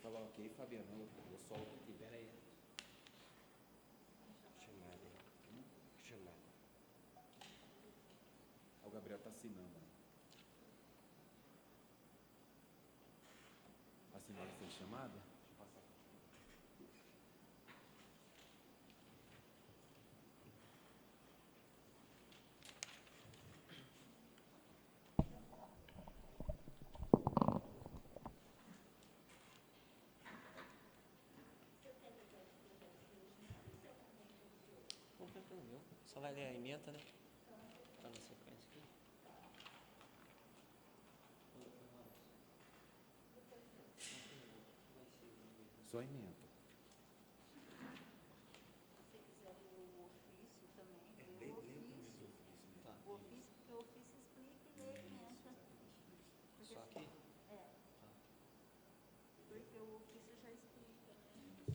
Fala ok, Fabiano. Eu solto aqui. Espera aí. Chamada. O Gabriel está assinando. Assinar essa chamada? Deixa eu passar. Só vai ler a emenda, né? Tá na sequência aqui. Só emenda. Se você quiser ler o ofício também, lê o ofício. Tá. O ofício, porque o ofício explica e lê a emenda. Só aqui? É. Porque o ofício já explica, né?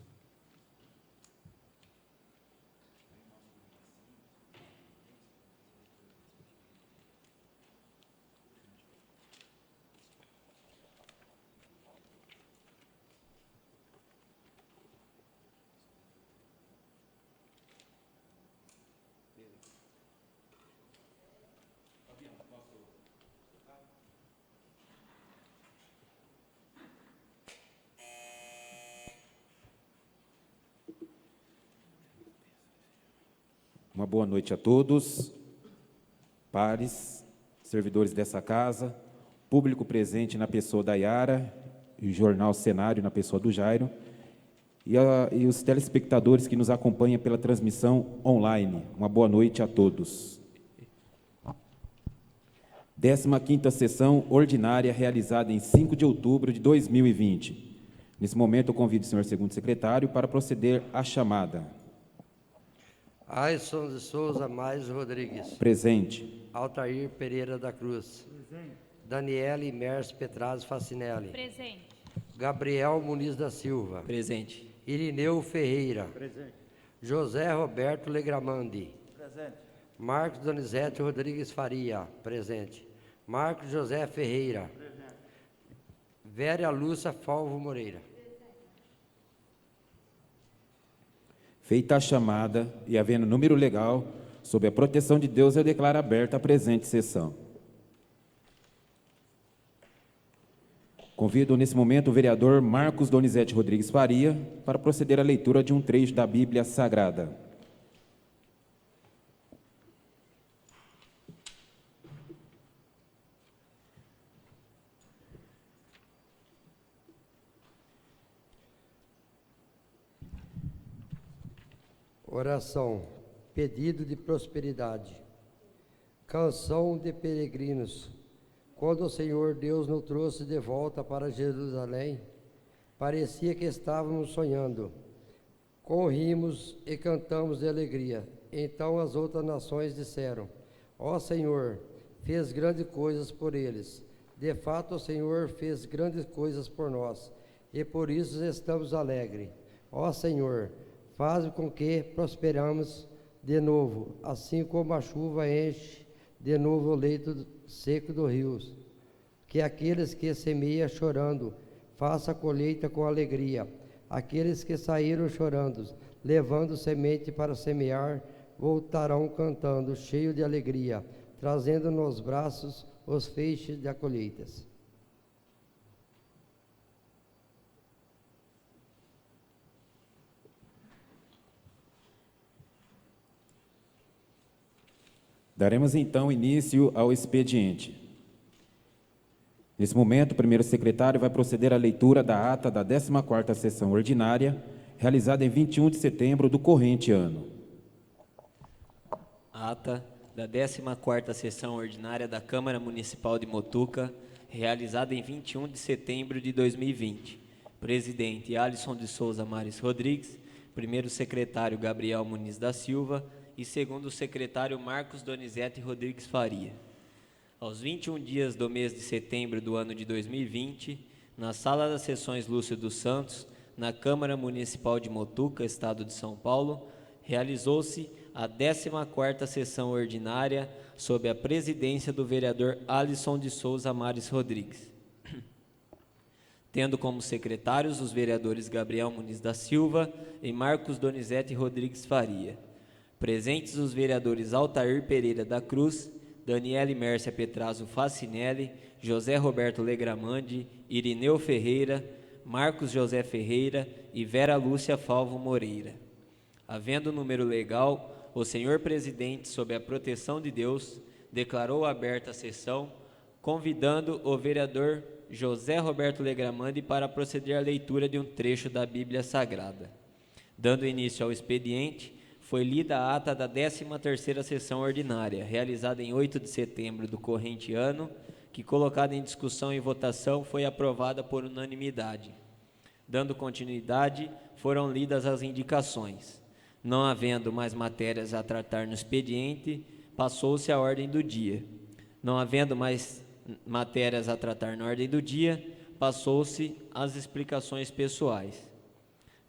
Fabiano, posso? Uma boa noite a todos, pares, servidores dessa casa, público presente na pessoa da Yara, e o jornal Cenário na pessoa do Jairo, e os telespectadores que nos acompanham pela transmissão online. Uma boa noite a todos. 15ª sessão ordinária realizada em 5 de outubro de 2020. Nesse momento, eu convido o senhor segundo secretário para proceder à chamada. Alisson de Souza Mais Rodrigues. Presente. Altair Pereira da Cruz. Presente. Daniele Mers Petraz Facinelli. Presente. Gabriel Muniz da Silva. Presente. Irineu Ferreira. Presente. José Roberto Legramandi. Presente. Marcos Donizete Rodrigues Faria. Presente. Marcos José Ferreira. Presente. Vera Lúcia Falvo Moreira. Feita a chamada e havendo número legal, sob a proteção de Deus, eu declaro aberta a presente sessão. Convido nesse momento o vereador Marcos Donizete Rodrigues Faria para proceder à leitura de um trecho da Bíblia Sagrada. Oração, pedido de prosperidade. Canção de peregrinos. Quando o Senhor Deus nos trouxe de volta para Jerusalém, parecia que estávamos sonhando. Corrimos e cantamos de alegria. Então as outras nações disseram: ó Senhor, fez grandes coisas por eles. De fato, o Senhor fez grandes coisas por nós, e por isso estamos alegres. Ó Senhor, faz com que prosperamos de novo, assim como a chuva enche de novo o leito seco dos rios. Que aqueles que semeiam chorando, faça a colheita com alegria. Aqueles que saíram chorando, levando semente para semear, voltarão cantando, cheio de alegria, trazendo nos braços os feixes da colheitas. Daremos então início ao expediente. Nesse momento, o primeiro secretário vai proceder à leitura da ata da 14ª sessão ordinária, realizada em 21 de setembro do corrente ano. Ata da 14ª sessão ordinária da Câmara Municipal de Motuca, realizada em 21 de setembro de 2020. Presidente Alisson de Souza Mares Rodrigues, primeiro secretário Gabriel Muniz da Silva e segundo secretário Marcos Donizete Rodrigues Faria. Aos 21 dias do mês de setembro do ano de 2020, na Sala das Sessões Lúcio dos Santos, na Câmara Municipal de Motuca, Estado de São Paulo, realizou-se a 14ª sessão ordinária sob a presidência do vereador Alisson de Souza Mares Rodrigues. tendo como secretários os vereadores Gabriel Muniz da Silva e Marcos Donizete Rodrigues Faria. Presentes os vereadores Altair Pereira da Cruz, Daniele Mércia Petrazo Facinelli, José Roberto Legramandi, Irineu Ferreira, Marcos José Ferreira e Vera Lúcia Falvo Moreira. Havendo número legal, o senhor presidente, sob a proteção de Deus, declarou aberta a sessão, convidando o vereador José Roberto Legramandi para proceder à leitura de um trecho da Bíblia Sagrada. Dando início ao expediente, foi lida a ata da 13ª sessão ordinária, realizada em 8 de setembro do corrente ano, que, colocada em discussão e votação, foi aprovada por unanimidade. Dando continuidade, foram lidas as indicações. Não havendo mais matérias a tratar no expediente, passou-se a ordem do dia. Não havendo mais matérias a tratar na ordem do dia, passou-se às explicações pessoais.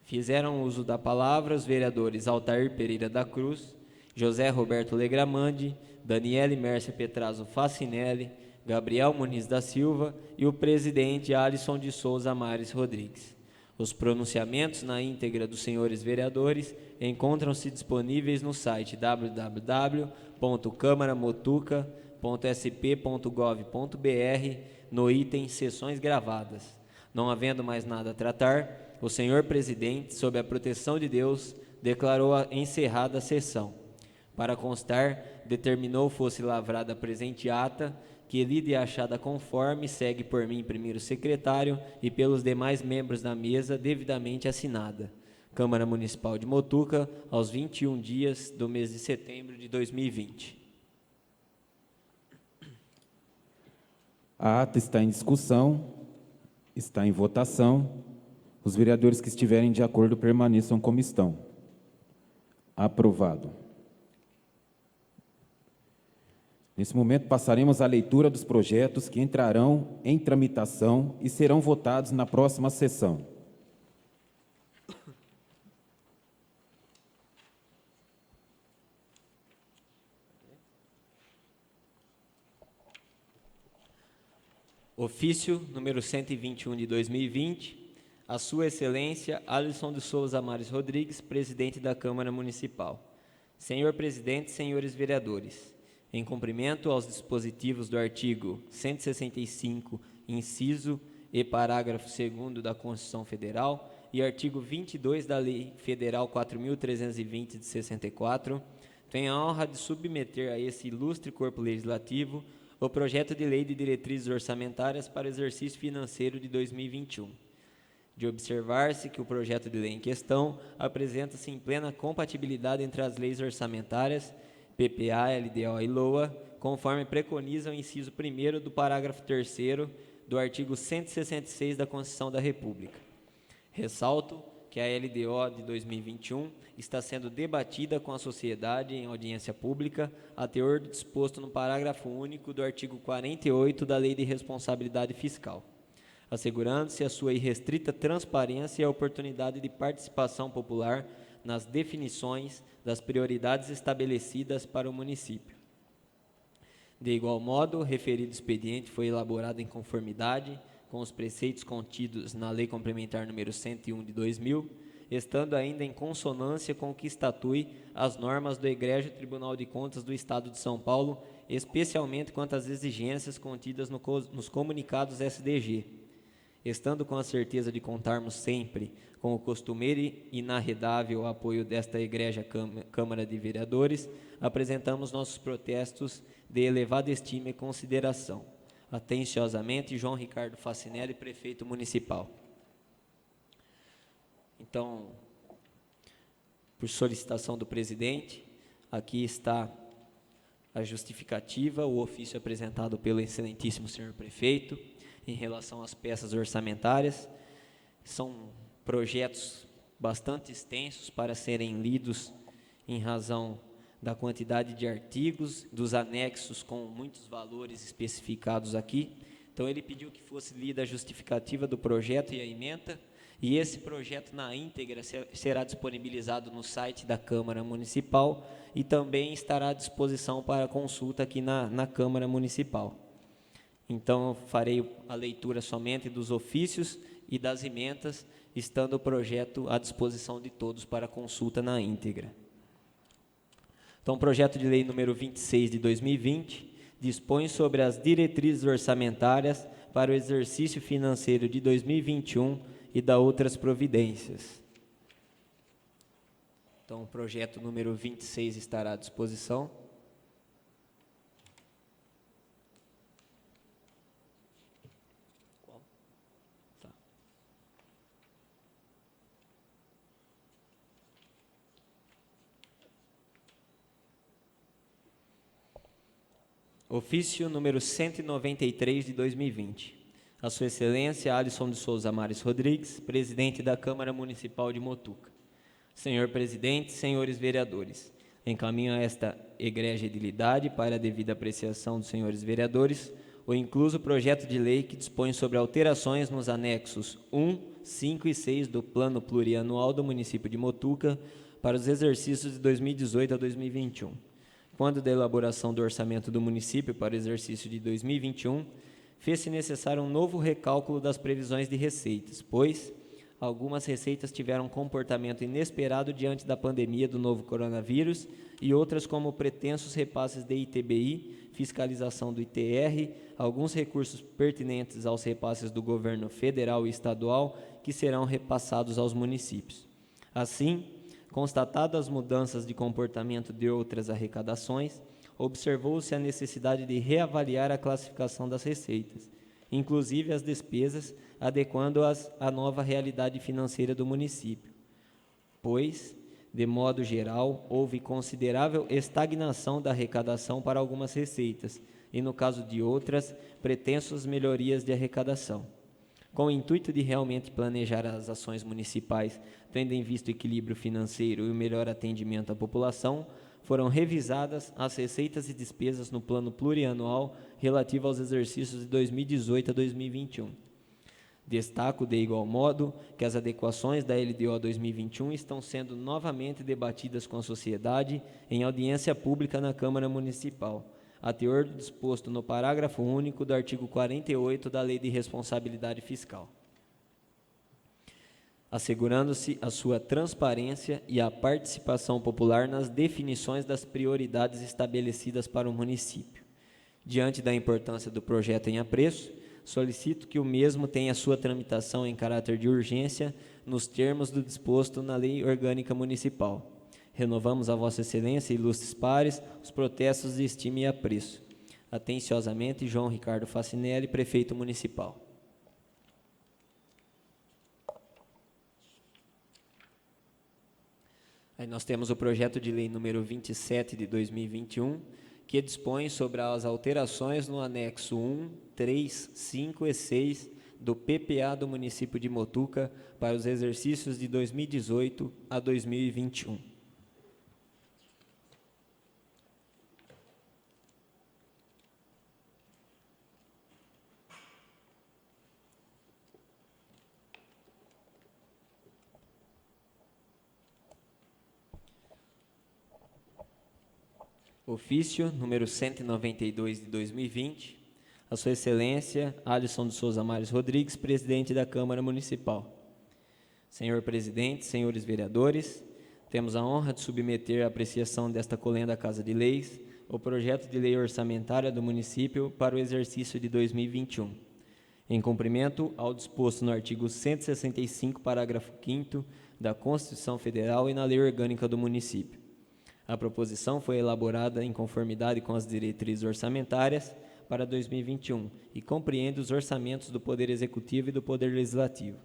Fizeram uso da palavra os vereadores Altair Pereira da Cruz, José Roberto Legramandi, Daniele Mércia Petrazo Facinelli, Gabriel Muniz da Silva e o presidente Alisson de Souza Mares Rodrigues. Os pronunciamentos na íntegra dos senhores vereadores encontram-se disponíveis no site www.câmaramotuca.sp.gov.br no item Sessões Gravadas. Não havendo mais nada a tratar, o senhor presidente, sob a proteção de Deus, declarou encerrada a sessão. Para constar, determinou fosse lavrada a presente ata, que lida e achada conforme segue por mim, primeiro secretário, e pelos demais membros da mesa, devidamente assinada. Câmara Municipal de Motuca, aos 21 dias do mês de setembro de 2020. A ata está em discussão, está em votação. Os vereadores que estiverem de acordo permaneçam como estão. Aprovado. Nesse momento, passaremos à leitura dos projetos que entrarão em tramitação e serão votados na próxima sessão. Ofício número 121 de 2020, a Sua Excelência Alisson de Souza Mares Rodrigues, presidente da Câmara Municipal. Senhor presidente, senhores vereadores, em cumprimento aos dispositivos do artigo 165, inciso e parágrafo 2º da Constituição Federal e artigo 22 da Lei Federal 4.320 de 64, tenho a honra de submeter a esse ilustre corpo legislativo o projeto de lei de diretrizes orçamentárias para o exercício financeiro de 2021. De observar-se que o projeto de lei em questão apresenta-se em plena compatibilidade entre as leis orçamentárias, PPA, LDO e LOA, conforme preconiza o inciso 1º do parágrafo 3º do artigo 166 da Constituição da República. Ressalto que a LDO de 2021 está sendo debatida com a sociedade em audiência pública, a teor do disposto no parágrafo único do artigo 48 da Lei de Responsabilidade Fiscal, assegurando-se a sua irrestrita transparência e a oportunidade de participação popular nas definições das prioridades estabelecidas para o município. De igual modo, o referido expediente foi elaborado em conformidade com os preceitos contidos na Lei Complementar número 101 de 2000, estando ainda em consonância com o que estatui as normas do Egrégio Tribunal de Contas do Estado de São Paulo, especialmente quanto às exigências contidas nos comunicados SDG. Estando com a certeza de contarmos sempre com o costumeiro e inarredável apoio desta egrégia Câmara de Vereadores, apresentamos nossos protestos de elevada estima e consideração. Atenciosamente, João Ricardo Facinelli, Prefeito Municipal. Então, por solicitação do presidente, aqui está a justificativa, o ofício apresentado pelo excelentíssimo senhor prefeito, em relação às peças orçamentárias. São projetos bastante extensos para serem lidos em razão da quantidade de artigos, dos anexos com muitos valores especificados aqui. Então, ele pediu que fosse lida a justificativa do projeto e a ementa, e esse projeto na íntegra será disponibilizado no site da Câmara Municipal e também estará à disposição para consulta aqui na Câmara Municipal. Então, eu farei a leitura somente dos ofícios e das emendas, estando o projeto à disposição de todos para consulta na íntegra. Então, o projeto de lei número 26 de 2020 dispõe sobre as diretrizes orçamentárias para o exercício financeiro de 2021 e da outras providências. Então, o projeto número 26 estará à disposição. Tá. Ofício número 193 de 2020. A Sua Excelência Alisson de Souza Mares Rodrigues, presidente da Câmara Municipal de Motuca. Senhor presidente, senhores vereadores, encaminho a esta egrégia edilidade para a devida apreciação dos senhores vereadores o incluso projeto de lei que dispõe sobre alterações nos anexos 1, 5 e 6 do Plano Plurianual do município de Motuca para os exercícios de 2018 a 2021. Quando da elaboração do orçamento do município para o exercício de 2021, fez-se necessário um novo recálculo das previsões de receitas, pois algumas receitas tiveram comportamento inesperado diante da pandemia do novo coronavírus e outras como pretensos repasses de ITBI, fiscalização do ITR, alguns recursos pertinentes aos repasses do governo federal e estadual que serão repassados aos municípios. Assim, constatadas as mudanças de comportamento de outras arrecadações, observou-se a necessidade de reavaliar a classificação das receitas, inclusive as despesas, adequando-as à nova realidade financeira do município, pois, de modo geral, houve considerável estagnação da arrecadação para algumas receitas, e no caso de outras, pretensas melhorias de arrecadação. Com o intuito de realmente planejar as ações municipais, tendo em vista o equilíbrio financeiro e o melhor atendimento à população, foram revisadas as receitas e despesas no plano plurianual relativo aos exercícios de 2018 a 2021. Destaco, de igual modo, que as adequações da LDO 2021 estão sendo novamente debatidas com a sociedade em audiência pública na Câmara Municipal, a teor do disposto no parágrafo único do artigo 48 da Lei de Responsabilidade Fiscal, assegurando-se a sua transparência e a participação popular nas definições das prioridades estabelecidas para o município. Diante da importância do projeto em apreço, solicito que o mesmo tenha sua tramitação em caráter de urgência nos termos do disposto na Lei Orgânica Municipal. Renovamos a Vossa Excelência, ilustres pares, os protestos de estima e apreço. Atenciosamente, João Ricardo Facinelli, Prefeito Municipal. Aí nós temos o projeto de lei número 27 de 2021, que dispõe sobre as alterações no anexo 1, 3, 5 e 6 do PPA do município de Motuca para os exercícios de 2018 a 2021. Ofício número 192 de 2020, a Sua Excelência Alisson de Souza Mares Rodrigues, presidente da Câmara Municipal. Senhor presidente, senhores vereadores, temos a honra de submeter à apreciação desta colenda Casa de Leis o projeto de lei orçamentária do município para o exercício de 2021, em cumprimento ao disposto no artigo 165, parágrafo 5º da Constituição Federal e na Lei Orgânica do município. A proposição foi elaborada em conformidade com as diretrizes orçamentárias para 2021 e compreende os orçamentos do Poder Executivo e do Poder Legislativo.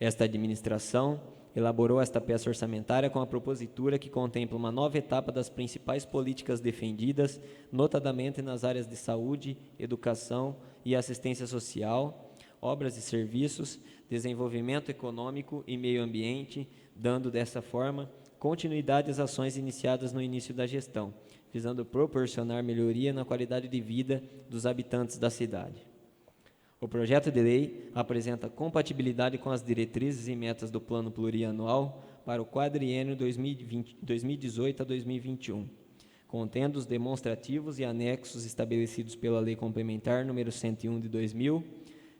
Esta administração elaborou esta peça orçamentária com a propositura que contempla uma nova etapa das principais políticas defendidas, notadamente nas áreas de saúde, educação e assistência social, obras e serviços, desenvolvimento econômico e meio ambiente, dando dessa forma continuidade às ações iniciadas no início da gestão, visando proporcionar melhoria na qualidade de vida dos habitantes da cidade. O projeto de lei apresenta compatibilidade com as diretrizes e metas do Plano Plurianual para o quadriênio 2018 a 2021, contendo os demonstrativos e anexos estabelecidos pela Lei Complementar número 101 de 2000,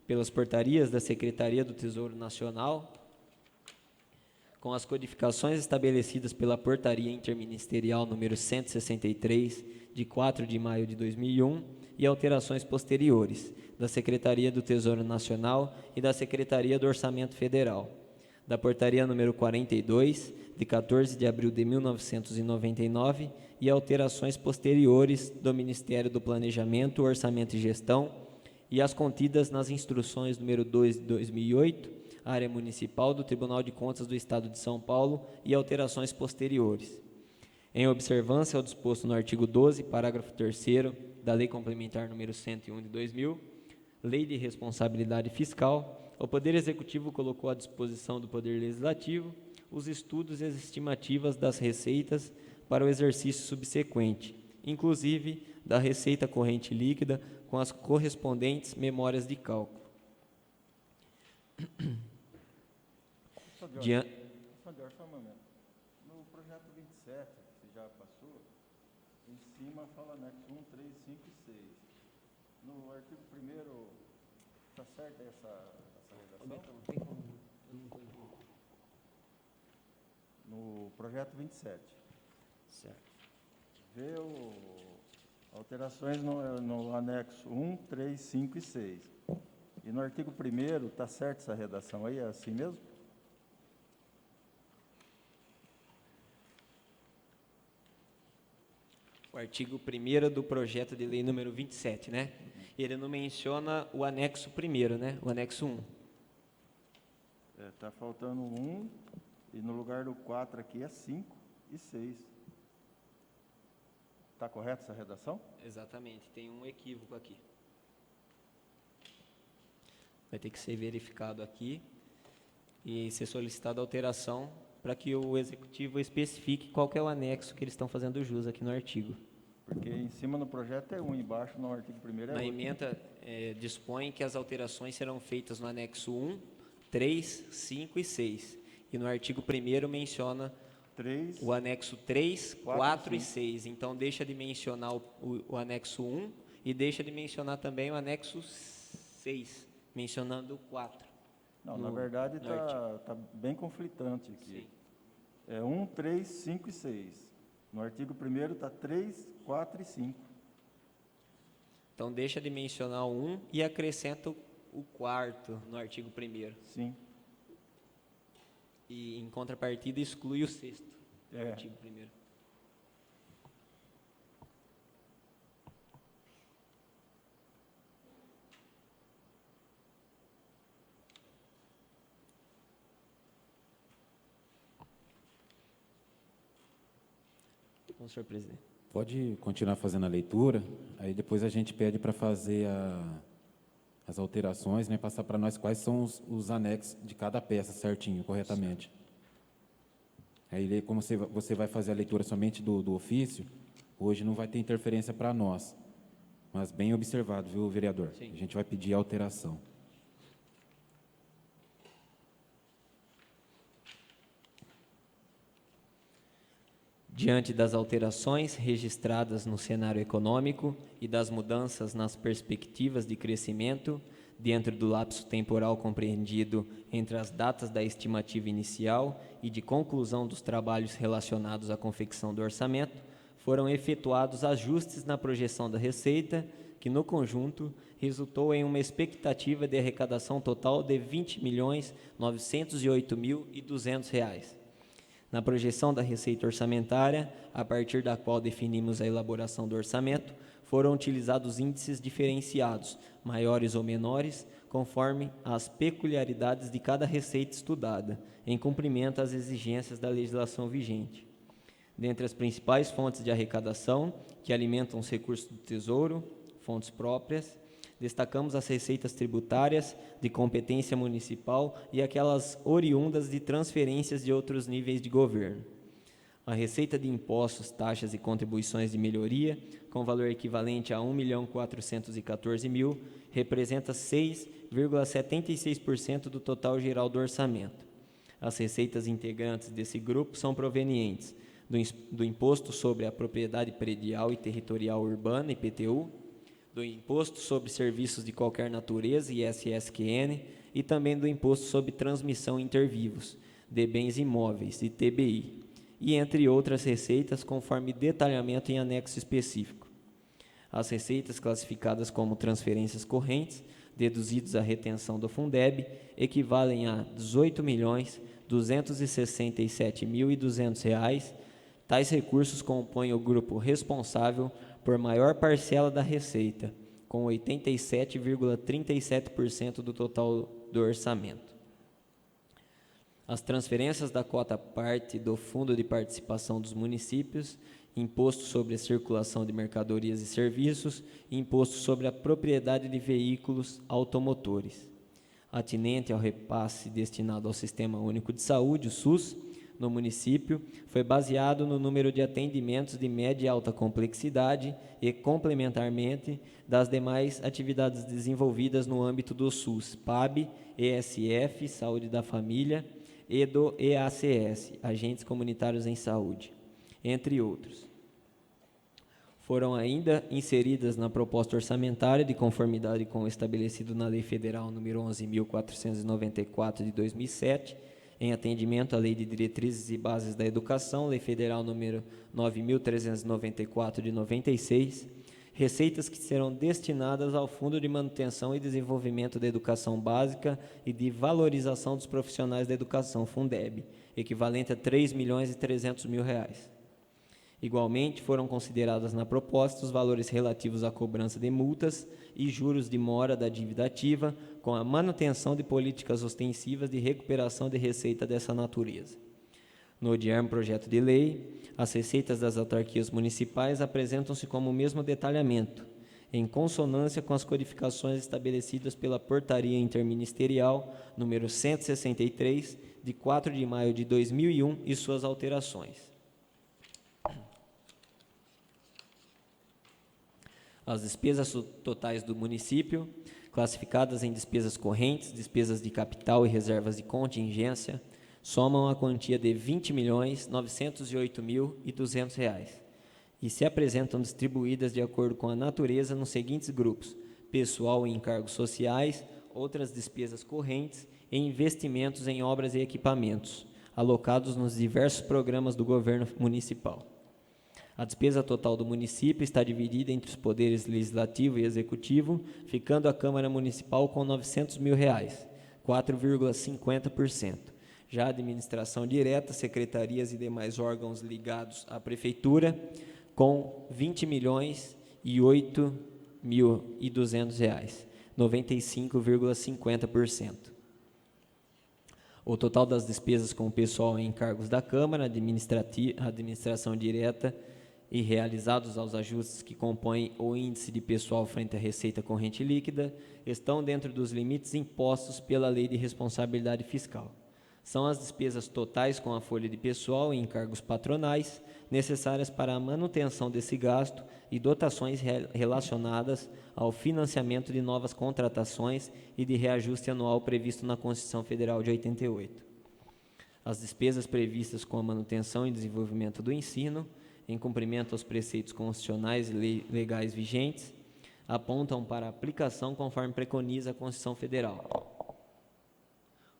pelas portarias da Secretaria do Tesouro Nacional, com as codificações estabelecidas pela Portaria Interministerial número 163, de 4 de maio de 2001, e alterações posteriores da Secretaria do Tesouro Nacional e da Secretaria do Orçamento Federal, da Portaria número 42, de 14 de abril de 1999, e alterações posteriores do Ministério do Planejamento, Orçamento e Gestão, e as contidas nas instruções número 2 de 2008, área municipal do Tribunal de Contas do Estado de São Paulo, e alterações posteriores. Em observância ao disposto no artigo 12, parágrafo 3º da Lei Complementar número 101 de 2000, Lei de Responsabilidade Fiscal, o Poder Executivo colocou à disposição do Poder Legislativo os estudos e as estimativas das receitas para o exercício subsequente, inclusive da receita corrente líquida com as correspondentes memórias de cálculo. Só um momento. No projeto 27, que já passou, em cima fala anexo 1, 3, 5 e 6. No artigo 1º, está certa essa redação? No projeto 27. Certo. Vê alterações no anexo 1, 3, 5 e 6. E no artigo 1º, está certa essa redação aí? É assim mesmo? O artigo 1º do projeto de lei número 27, né? Ele não menciona o anexo 1º, né? O anexo 1. Está faltando 1, e no lugar do 4 aqui é 5 e 6. Está correta essa redação? Exatamente, tem um equívoco aqui. Vai ter que ser verificado aqui e ser solicitada alteração para que o Executivo especifique qual que é o anexo que eles estão fazendo jus aqui no artigo. Porque em cima no projeto é 1, embaixo no artigo 1º é Na 8. emenda, dispõe que as alterações serão feitas no anexo 1, 3, 5 e 6. E no artigo 1º menciona 3, o anexo 3, 4 4 e e 5. 6. Então, deixa de mencionar o anexo 1 e deixa de mencionar também o anexo 6, mencionando o 4. Não, na verdade no artigo. está bem conflitante aqui. Sim. É 1, 3, 5 e 6. No artigo 1º está 3, 4 e 5. Então, deixa de mencionar o 1 e acrescenta o 4º no artigo 1º. Sim. E, em contrapartida, exclui o 6º do É. artigo 1º. Bom, senhor presidente. Pode continuar fazendo a leitura, aí depois a gente pede para fazer as alterações, né, passar para nós quais são os anexos de cada peça certinho, corretamente. Aí, como você vai fazer a leitura somente do ofício, hoje não vai ter interferência para nós, mas bem observado, viu, vereador? Sim. A gente vai pedir a alteração. Diante das alterações registradas no cenário econômico e das mudanças nas perspectivas de crescimento, dentro do lapso temporal compreendido entre as datas da estimativa inicial e de conclusão dos trabalhos relacionados à confecção do orçamento, foram efetuados ajustes na projeção da receita, que no conjunto resultou em uma expectativa de arrecadação total de R$ 20.908.200. Na projeção da receita orçamentária, a partir da qual definimos a elaboração do orçamento, foram utilizados índices diferenciados, maiores ou menores, conforme as peculiaridades de cada receita estudada, em cumprimento às exigências da legislação vigente. Dentre as principais fontes de arrecadação, que alimentam os recursos do Tesouro, fontes próprias, destacamos as receitas tributárias de competência municipal e aquelas oriundas de transferências de outros níveis de governo. A receita de impostos, taxas e contribuições de melhoria, com valor equivalente a R$ 1.414.000, representa 6,76% do total geral do orçamento. As receitas integrantes desse grupo são provenientes do Imposto sobre a Propriedade Predial e Territorial Urbana, IPTU, do Imposto sobre Serviços de Qualquer Natureza, ISSQN, e também do Imposto sobre Transmissão Intervivos de Bens Imóveis, ITBI, e entre outras receitas, conforme detalhamento em anexo específico. As receitas classificadas como transferências correntes, deduzidos à retenção do Fundeb, equivalem a R$ 18.267.200. Tais recursos compõem o grupo responsável por maior parcela da receita, com 87,37% do total do orçamento. As transferências da cota parte do Fundo de Participação dos Municípios, Imposto sobre a Circulação de Mercadorias e Serviços e Imposto sobre a Propriedade de Veículos Automotores. Atinente ao repasse destinado ao Sistema Único de Saúde, o SUS, no município, foi baseado no número de atendimentos de média e alta complexidade e, complementarmente, das demais atividades desenvolvidas no âmbito do SUS, PAB, ESF, Saúde da Família, e do EACS, Agentes Comunitários em Saúde, entre outros. Foram ainda inseridas na proposta orçamentária, de conformidade com o estabelecido na Lei Federal nº 11.494, de 2007, em atendimento à Lei de Diretrizes e Bases da Educação, Lei Federal nº 9.394, de 96, receitas que serão destinadas ao Fundo de Manutenção e Desenvolvimento da Educação Básica e de Valorização dos Profissionais da Educação, Fundeb, equivalente a R$ 3.300.000. Igualmente, foram consideradas na proposta os valores relativos à cobrança de multas e juros de mora da dívida ativa, com a manutenção de políticas ostensivas de recuperação de receita dessa natureza. No odiarmo projeto de lei, as receitas das autarquias municipais apresentam-se como o mesmo detalhamento, em consonância com as codificações estabelecidas pela Portaria Interministerial número 163, de 4 de maio de 2001 e suas alterações. As despesas totais do município, classificadas em despesas correntes, despesas de capital e reservas de contingência, somam a quantia de R$ 20.908.200 e se apresentam distribuídas de acordo com a natureza nos seguintes grupos: pessoal e encargos sociais, outras despesas correntes e investimentos em obras e equipamentos, alocados nos diversos programas do governo municipal. A despesa total do município está dividida entre os poderes legislativo e executivo, ficando a Câmara Municipal com R$ 900.000, 4,50%. Já a administração direta, secretarias e demais órgãos ligados à Prefeitura, com R$ 20.008.200, 95,50%. O total das despesas com o pessoal em encargos da Câmara, administração direta e realizados aos ajustes que compõem o índice de pessoal frente à receita corrente líquida, estão dentro dos limites impostos pela Lei de Responsabilidade Fiscal. São as despesas totais com a folha de pessoal e encargos patronais necessárias para a manutenção desse gasto e dotações relacionadas ao financiamento de novas contratações e de reajuste anual previsto na Constituição Federal de 88. As despesas previstas com a manutenção e desenvolvimento do ensino, em cumprimento aos preceitos constitucionais e legais vigentes, apontam para a aplicação conforme preconiza a Constituição Federal.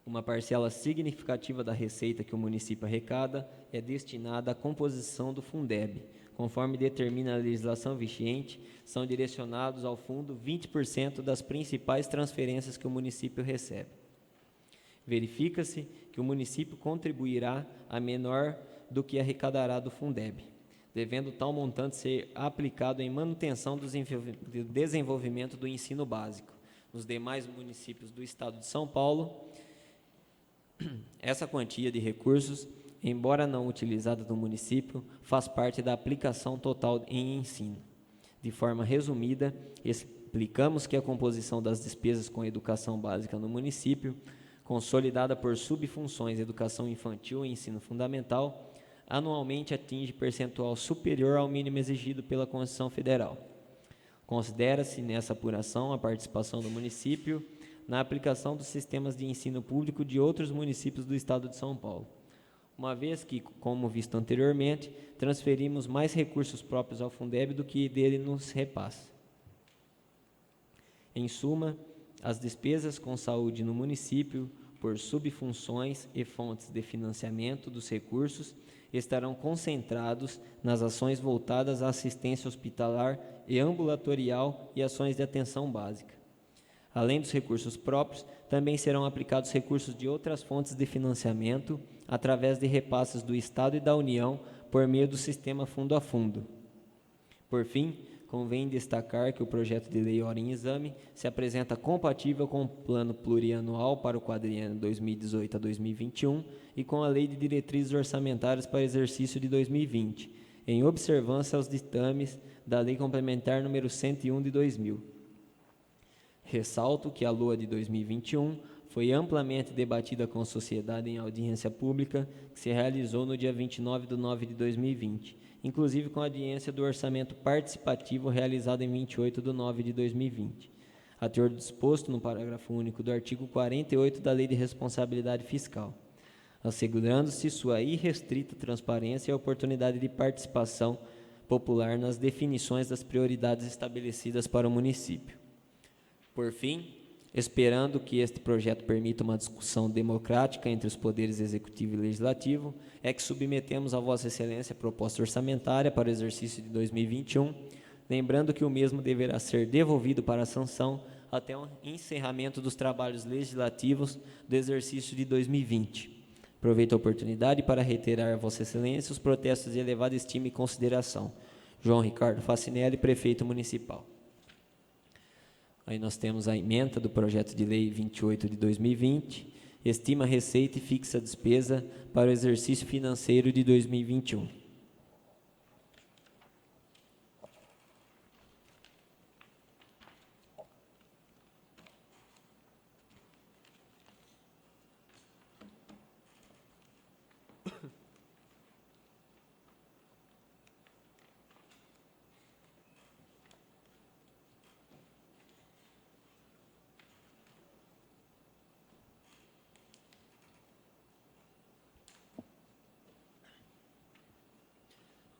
Uma parcela significativa da receita que o município arrecada é destinada à composição do Fundeb. Conforme determina a legislação vigente, são direcionados ao fundo 20% das principais transferências que o município recebe. Verifica-se que o município contribuirá a menor do que arrecadará do Fundeb, devendo tal montante ser aplicado em manutenção do desenvolvimento do ensino básico. Nos demais municípios do Estado de São Paulo, essa quantia de recursos, embora não utilizada no município, faz parte da aplicação total em ensino. De forma resumida, explicamos que a composição das despesas com educação básica no município, consolidada por subfunções educação infantil e ensino fundamental, anualmente atinge percentual superior ao mínimo exigido pela Constituição Federal. Considera-se nessa apuração a participação do município na aplicação dos sistemas de ensino público de outros municípios do Estado de São Paulo, uma vez que, como visto anteriormente, transferimos mais recursos próprios ao Fundeb do que dele nos repassa. Em suma, as despesas com saúde no município, por subfunções e fontes de financiamento dos recursos, estarão concentrados nas ações voltadas à assistência hospitalar e ambulatorial e ações de atenção básica. Além dos recursos próprios, também serão aplicados recursos de outras fontes de financiamento através de repasses do Estado e da União por meio do sistema fundo a fundo. Por fim, convém destacar que o projeto de lei ora em exame se apresenta compatível com o Plano Plurianual para o quadriênio 2018 a 2021 e com a Lei de Diretrizes Orçamentárias para o exercício de 2020, em observância aos ditames da Lei Complementar número 101 de 2000. Ressalto que a LOA de 2021 foi amplamente debatida com a sociedade em audiência pública que se realizou no dia 29 de nove de 2020, inclusive com a audiência do orçamento participativo realizado em 28 de nove de 2020, a teor disposto no parágrafo único do artigo 48 da Lei de Responsabilidade Fiscal, assegurando-se sua irrestrita transparência e a oportunidade de participação popular nas definições das prioridades estabelecidas para o município. Por fim, esperando que este projeto permita uma discussão democrática entre os poderes executivo e legislativo, é que submetemos a Vossa Excelência a proposta orçamentária para o exercício de 2021, lembrando que o mesmo deverá ser devolvido para a sanção até o encerramento dos trabalhos legislativos do exercício de 2020. Aproveito a oportunidade para reiterar a Vossa Excelência os protestos de elevada estima e consideração. João Ricardo Facinelli, Prefeito Municipal. Aí nós temos a ementa do projeto de lei 28 de 2020, estima receita e fixa a despesa para o exercício financeiro de 2021.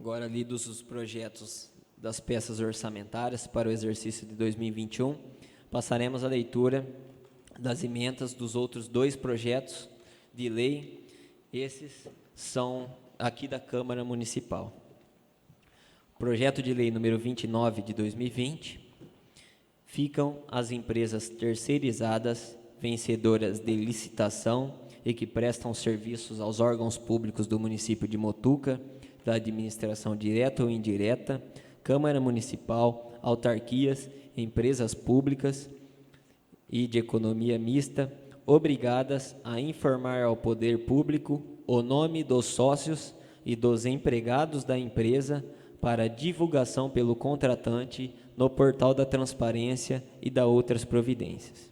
Agora, lidos os projetos das peças orçamentárias para o exercício de 2021, passaremos a leitura das emendas dos outros dois projetos de lei. Esses são aqui da Câmara Municipal. Projeto de lei número 29 de 2020, ficam as empresas terceirizadas vencedoras de licitação e que prestam serviços aos órgãos públicos do município de Motuca, da administração direta ou indireta, Câmara Municipal, autarquias, empresas públicas e de economia mista, obrigadas a informar ao poder público o nome dos sócios e dos empregados da empresa para divulgação pelo contratante no portal da transparência e da outras providências.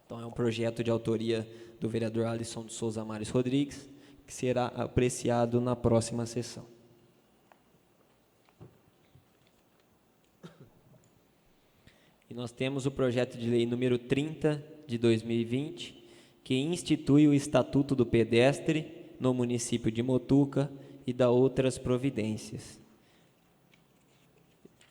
Então, é um projeto de autoria do vereador Alisson de Souza Mares Rodrigues, que será apreciado na próxima sessão. E nós temos o projeto de lei número 30 de 2020, que institui o Estatuto do Pedestre no município de Motuca e da outras providências.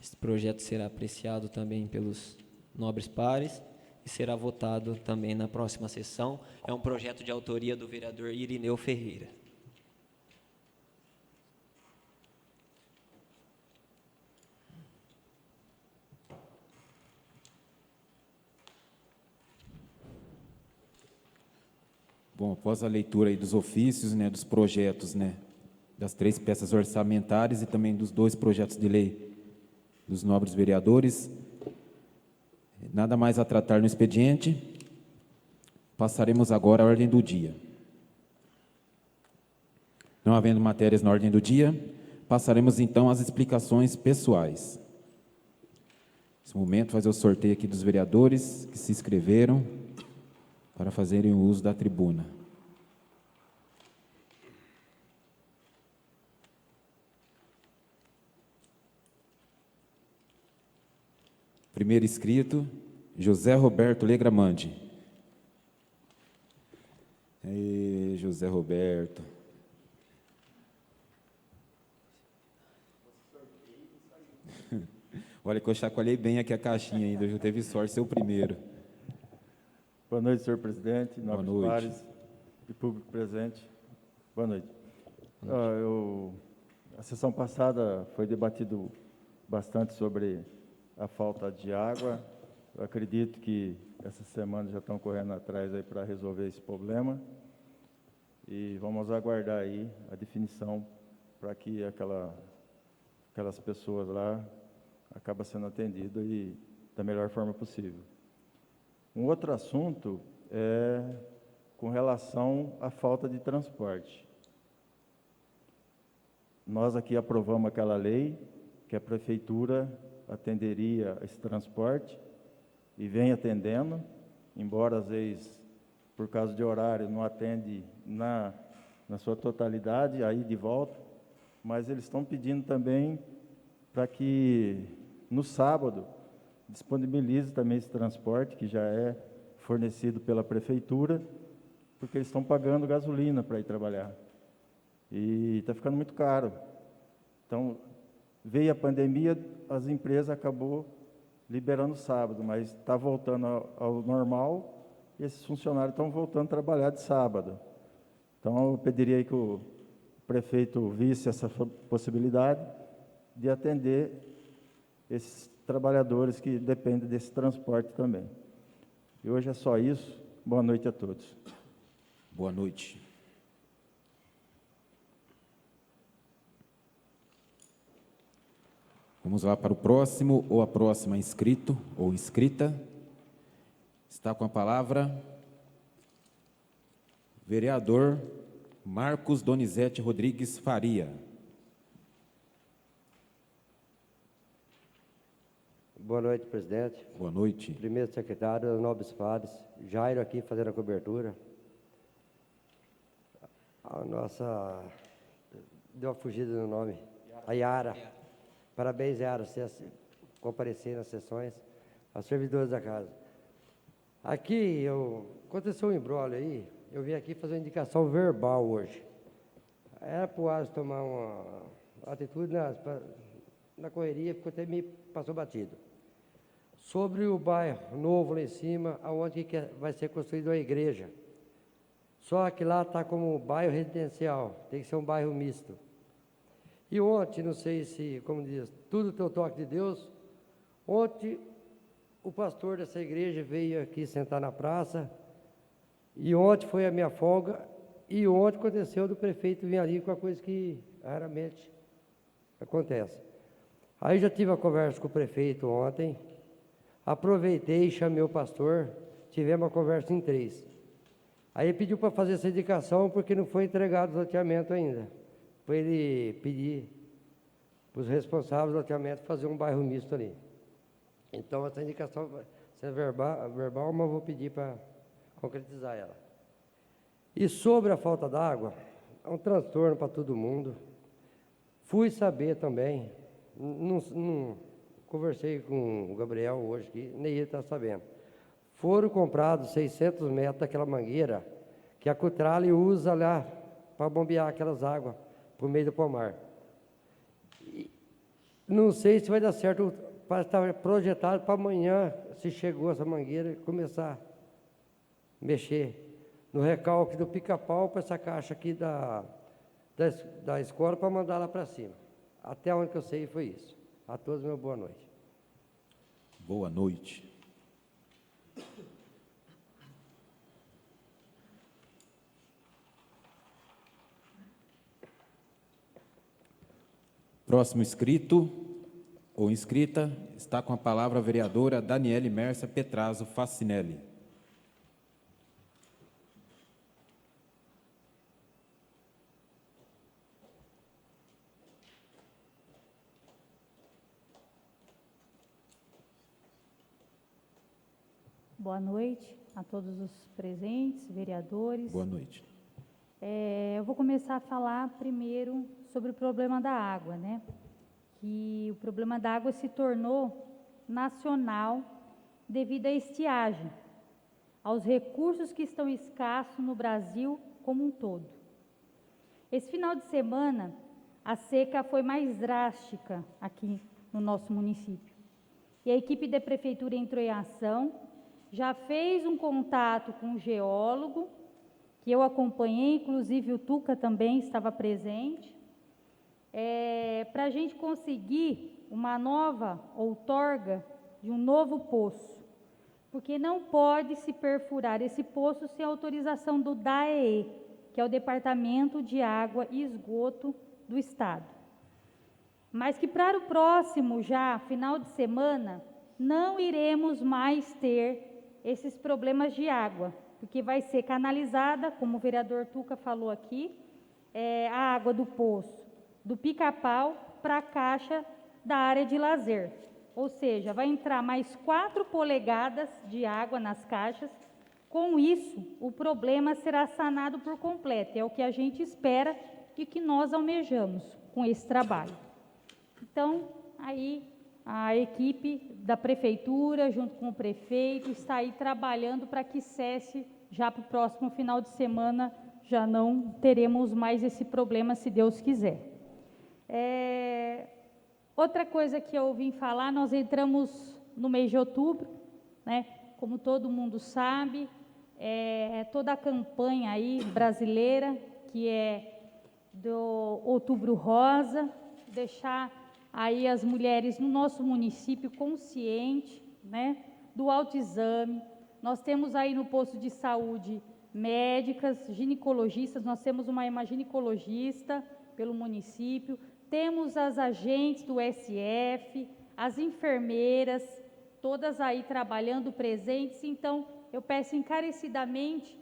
Este projeto será apreciado também pelos nobres pares e será votado também na próxima sessão. É um projeto de autoria do vereador Irineu Ferreira. Bom, após a leitura aí dos ofícios, dos projetos, das 3 peças orçamentárias e também dos 2 projetos de lei dos nobres vereadores, nada mais a tratar no expediente, passaremos agora à ordem do dia. Não havendo matérias na ordem do dia, passaremos então às explicações pessoais. Nesse momento, fazer o sorteio aqui dos vereadores que se inscreveram para fazerem o uso da tribuna. Primeiro inscrito, José Roberto Legramande. Ei, José Roberto. Olha que eu chacoalhei bem aqui a caixinha ainda, já teve sorte ser o primeiro. Boa noite, senhor presidente, Boa nobres noite. pares e público presente. Boa noite. A sessão passada foi debatido bastante sobre a falta de água. Eu acredito que essa semana já estão correndo atrás aí para resolver esse problema. E vamos aguardar aí a definição para que aquelas pessoas lá acabem sendo atendidas e da melhor forma possível. Um outro assunto é com relação à falta de transporte. Nós aqui aprovamos aquela lei que a prefeitura atenderia esse transporte e vem atendendo, embora às vezes, por causa de horário, não atende na sua totalidade, aí de volta, mas eles estão pedindo também para que no sábado disponibilize também esse transporte, que já é fornecido pela prefeitura, porque eles estão pagando gasolina para ir trabalhar. E está ficando muito caro. Então, veio a pandemia, as empresas acabou liberando sábado, mas está voltando ao normal e esses funcionários estão voltando a trabalhar de sábado. Então, eu pediria aí que o prefeito visse essa possibilidade de atender esses trabalhadores que dependem desse transporte também. E hoje é só isso. Boa noite a todos. Boa noite. Vamos lá para o próximo ou a próxima inscrito ou inscrita. Está com a palavra vereador Marcos Donizete Rodrigues Faria. Boa noite, presidente. Boa noite. Primeiro secretário, nobres pares, Jairo aqui fazendo a cobertura. A nossa... Deu uma fugida no nome. A Yara. Parabéns, Yara, você comparecer nas sessões. Aos servidores da casa. Aqui, aconteceu um imbróglio aí. Eu vim aqui fazer uma indicação verbal hoje. Era para o Alisson tomar uma atitude na correria, ficou até me passou batido. Sobre o bairro novo lá em cima, onde vai ser construída uma igreja. Só que lá está como bairro residencial, tem que ser um bairro misto. E ontem, não sei se, como diz, tudo tem o toque de Deus, ontem o pastor dessa igreja veio aqui sentar na praça, e ontem foi a minha folga, e ontem aconteceu do prefeito vir ali com a coisa que raramente acontece. Aí já tive a conversa com o prefeito ontem, aproveitei e chamei o pastor, tivemos uma conversa em 3. Aí ele pediu para fazer essa indicação porque não foi entregado o loteamento ainda. Para ele pedir para os responsáveis do loteamento fazer um bairro misto ali. Então essa indicação vai ser verbal, mas vou pedir para concretizar ela. E sobre a falta d'água, é um transtorno para todo mundo. Fui saber também, não conversei com o Gabriel hoje, que nem ele está sabendo. Foram comprados 600 metros daquela mangueira que a Cutrale usa lá para bombear aquelas águas por meio do pomar. E não sei se vai dar certo, parece que está projetado para amanhã, se chegou essa mangueira, começar a mexer no recalque do pica-pau para essa caixa aqui da escola para mandar lá para cima. Até onde que eu sei foi isso. A todos, meu boa noite. Boa noite. Próximo inscrito ou inscrita, está com a palavra a vereadora Daniele Mercia Petrazo Facinelli. Boa noite a todos os presentes, vereadores. Boa noite. Eu vou começar a falar primeiro sobre o problema da água, né? Que o problema da água se tornou nacional devido à estiagem, aos recursos que estão escassos no Brasil como um todo. Esse final de semana, a seca foi mais drástica aqui no nosso município. e a equipe da prefeitura entrou em ação, já fez um contato com o geólogo, que eu acompanhei, inclusive o Tuca também estava presente, para a gente conseguir uma nova outorga de um novo poço, porque não pode se perfurar esse poço sem autorização do DAEE, que é o Departamento de Água e Esgoto do Estado. Mas que para o próximo, já final de semana, não iremos mais ter esses problemas de água, porque vai ser canalizada, como o vereador Tuca falou aqui, a água do poço, do Pica-Pau para a caixa da área de lazer. Ou seja, vai entrar mais 4 polegadas de água nas caixas. Com isso, o problema será sanado por completo. É o que a gente espera e que nós almejamos com esse trabalho. Então, aí a equipe da prefeitura, junto com o prefeito, está aí trabalhando para que cesse já para o próximo final de semana, já não teremos mais esse problema, se Deus quiser. Outra coisa que eu vim falar, nós entramos no mês de outubro, né? Como todo mundo sabe, toda a campanha aí brasileira, que é do Outubro Rosa, deixar aí as mulheres no nosso município conscientes, né, do autoexame. Nós temos aí no posto de saúde médicas, ginecologistas, nós temos uma ginecologista pelo município, temos as agentes do SF, as enfermeiras, todas aí trabalhando presentes. Então, eu peço encarecidamente,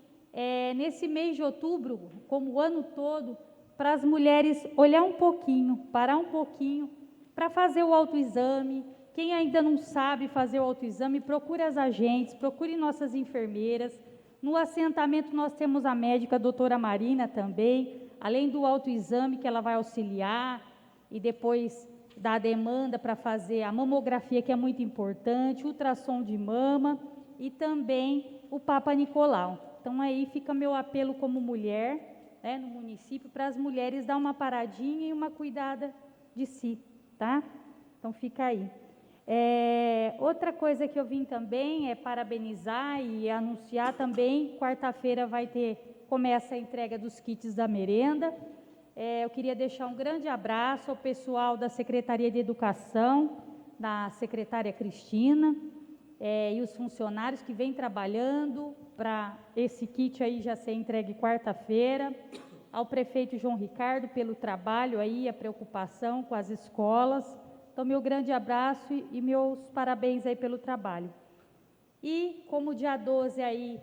nesse mês de outubro, como o ano todo, para as mulheres olhar um pouquinho, parar um pouquinho, para fazer o autoexame. Quem ainda não sabe fazer o autoexame, procure as agentes, procure nossas enfermeiras. No assentamento nós temos a médica, a doutora Marina também, além do autoexame que ela vai auxiliar, e depois da demanda para fazer a mamografia, que é muito importante, ultrassom de mama e também o Papa Nicolau. Então aí fica meu apelo como mulher, né, no município, para as mulheres dar uma paradinha e uma cuidada de si, tá? Então fica aí. Outra coisa que eu vim também é parabenizar e anunciar também, quarta-feira começa a entrega dos kits da merenda. Eu queria deixar um grande abraço ao pessoal da Secretaria de Educação, da secretária Cristina, e os funcionários que vêm trabalhando para esse kit aí já ser entregue quarta-feira, ao prefeito João Ricardo pelo trabalho aí, a preocupação com as escolas. Então, meu grande abraço e meus parabéns aí pelo trabalho. E como o dia 12 aí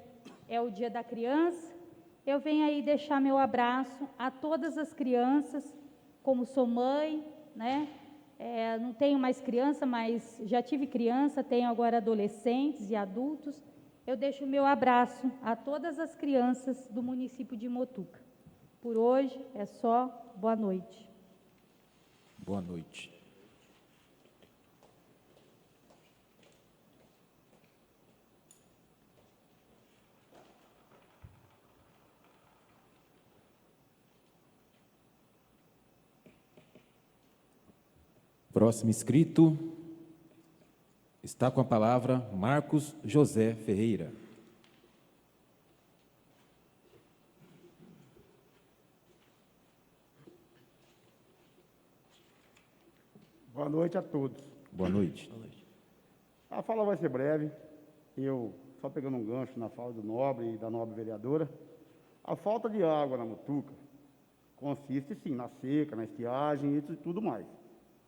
é o dia da criança, eu venho aí deixar meu abraço a todas as crianças, como sou mãe, né? Não tenho mais criança, mas já tive criança, tenho agora adolescentes e adultos. Eu deixo o meu abraço a todas as crianças do município de Motuca. Por hoje é só. Boa noite. Boa noite. Próximo inscrito está com a palavra Marcos José Ferreira. Boa noite a todos. Boa noite. A fala vai ser breve. Eu, só pegando um gancho na fala do nobre e da nobre vereadora, a falta de água na Motuca consiste, sim, na seca, na estiagem e tudo mais.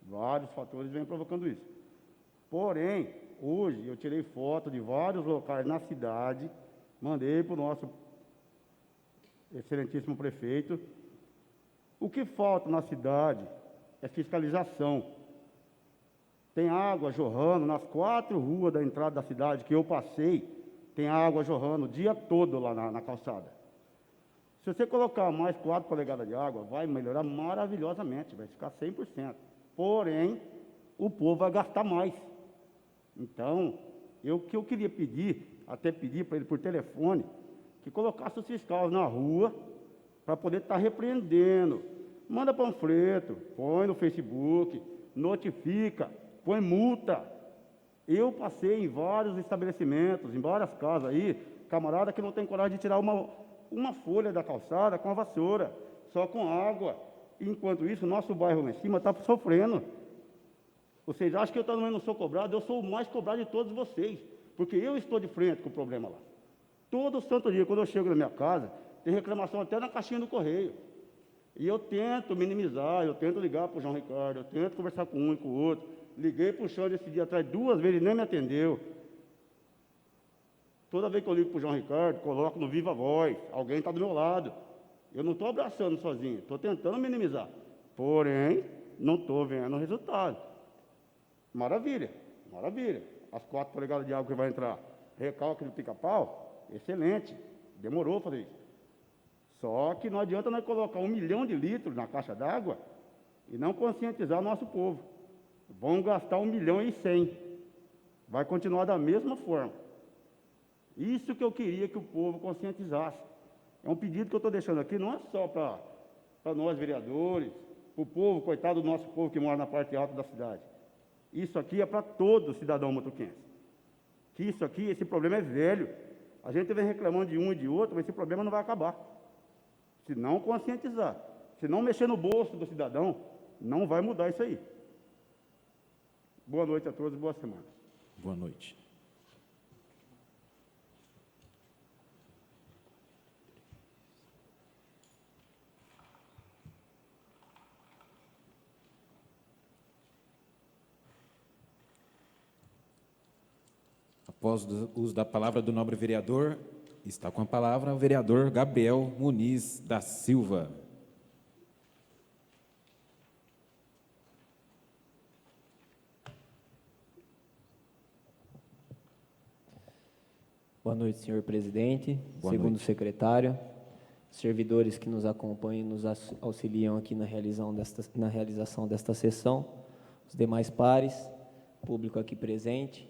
Vários fatores vêm provocando isso. Porém, hoje eu tirei foto de vários locais na cidade, mandei para o nosso excelentíssimo prefeito. O que falta na cidade é fiscalização. Tem água jorrando nas 4 ruas da entrada da cidade que eu passei, tem água jorrando o dia todo lá na calçada. Se você colocar mais 4 polegadas de água, vai melhorar maravilhosamente, vai ficar 100%. Porém, o povo vai gastar mais. Então, o que eu queria pedir, até pedir para ele por telefone, que colocasse os fiscais na rua para poder estar repreendendo. Manda panfleto, põe no Facebook, notifica, põe multa. Eu passei em vários estabelecimentos, em várias casas aí, camarada que não tem coragem de tirar uma folha da calçada com a vassoura, só com água. Enquanto isso, nosso bairro lá em cima está sofrendo. Vocês acham que eu também não sou cobrado? Eu sou o mais cobrado de todos vocês, porque eu estou de frente com o problema lá. Todo santo dia, quando eu chego na minha casa, tem reclamação até na caixinha do correio. E eu tento minimizar, eu tento ligar para o João Ricardo, eu tento conversar com um e com o outro. Liguei para o Xande esse dia atrás 2 vezes, ele nem me atendeu. Toda vez que eu ligo para o João Ricardo, coloco no Viva Voz, alguém está do meu lado. Eu não estou abraçando sozinho, estou tentando minimizar. Porém, não estou vendo o resultado. Maravilha, maravilha. As 4 polegadas de água que vai entrar, recalque no pica-pau, excelente. Demorou para fazer isso. Só que não adianta nós colocar 1 milhão de litros na caixa d'água e não conscientizar o nosso povo. Vão gastar 1.100.000. Vai continuar da mesma forma. Isso que eu queria que o povo conscientizasse. É um pedido que eu estou deixando aqui, não é só para nós vereadores, para o povo, coitado do nosso povo que mora na parte alta da cidade. Isso aqui é para todo cidadão motuquense. Que isso aqui, esse problema é velho. A gente vem reclamando de um e de outro, mas esse problema não vai acabar. Se não conscientizar, se não mexer no bolso do cidadão, não vai mudar isso aí. Boa noite a todos e boa semana. Boa noite. Após o uso da palavra do nobre vereador, está com a palavra o vereador Gabriel Muniz da Silva. Boa noite, senhor presidente, Boa segundo noite. secretário, servidores que nos acompanham e nos auxiliam aqui na realização desta sessão, os demais pares, público aqui presente,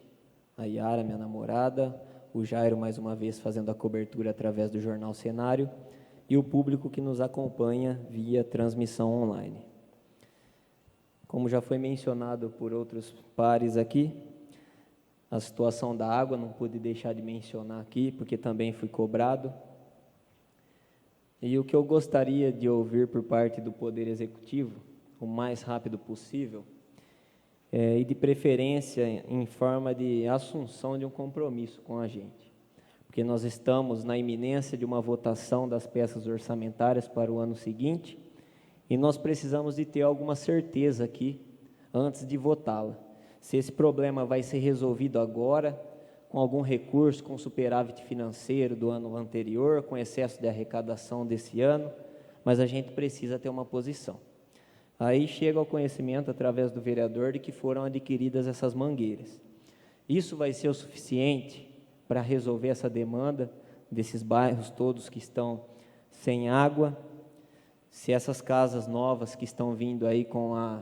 a Yara, minha namorada, o Jairo, mais uma vez, fazendo a cobertura através do Jornal Cenário, e o público que nos acompanha via transmissão online. Como já foi mencionado por outros pares aqui, a situação da água, não pude deixar de mencionar aqui, porque também fui cobrado. E o que eu gostaria de ouvir por parte do Poder Executivo, o mais rápido possível, e de preferência em forma de assunção de um compromisso com a gente. Porque nós estamos na iminência de uma votação das peças orçamentárias para o ano seguinte, e nós precisamos de ter alguma certeza aqui, antes de votá-la. Se esse problema vai ser resolvido agora, com algum recurso, com superávit financeiro do ano anterior, com excesso de arrecadação desse ano, mas a gente precisa ter uma posição. Aí chega ao conhecimento, através do vereador, de que foram adquiridas essas mangueiras. Isso vai ser o suficiente para resolver essa demanda desses bairros todos que estão sem água? Se essas casas novas que estão vindo aí com a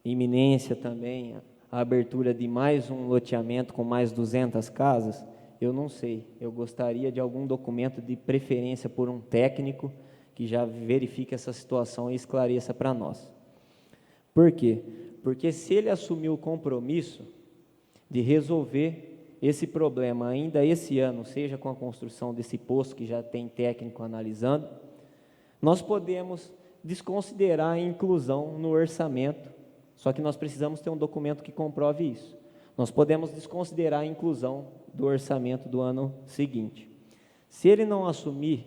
iminência também, a abertura de mais um loteamento com mais 200 casas, eu não sei. Eu gostaria de algum documento, de preferência por um técnico, que já verifique essa situação e esclareça para nós. Por quê? Porque se ele assumir o compromisso de resolver esse problema ainda esse ano, seja com a construção desse poço que já tem técnico analisando, nós podemos desconsiderar a inclusão no orçamento. Só que nós precisamos ter um documento que comprove isso. Nós podemos desconsiderar a inclusão do orçamento do ano seguinte. Se ele não assumir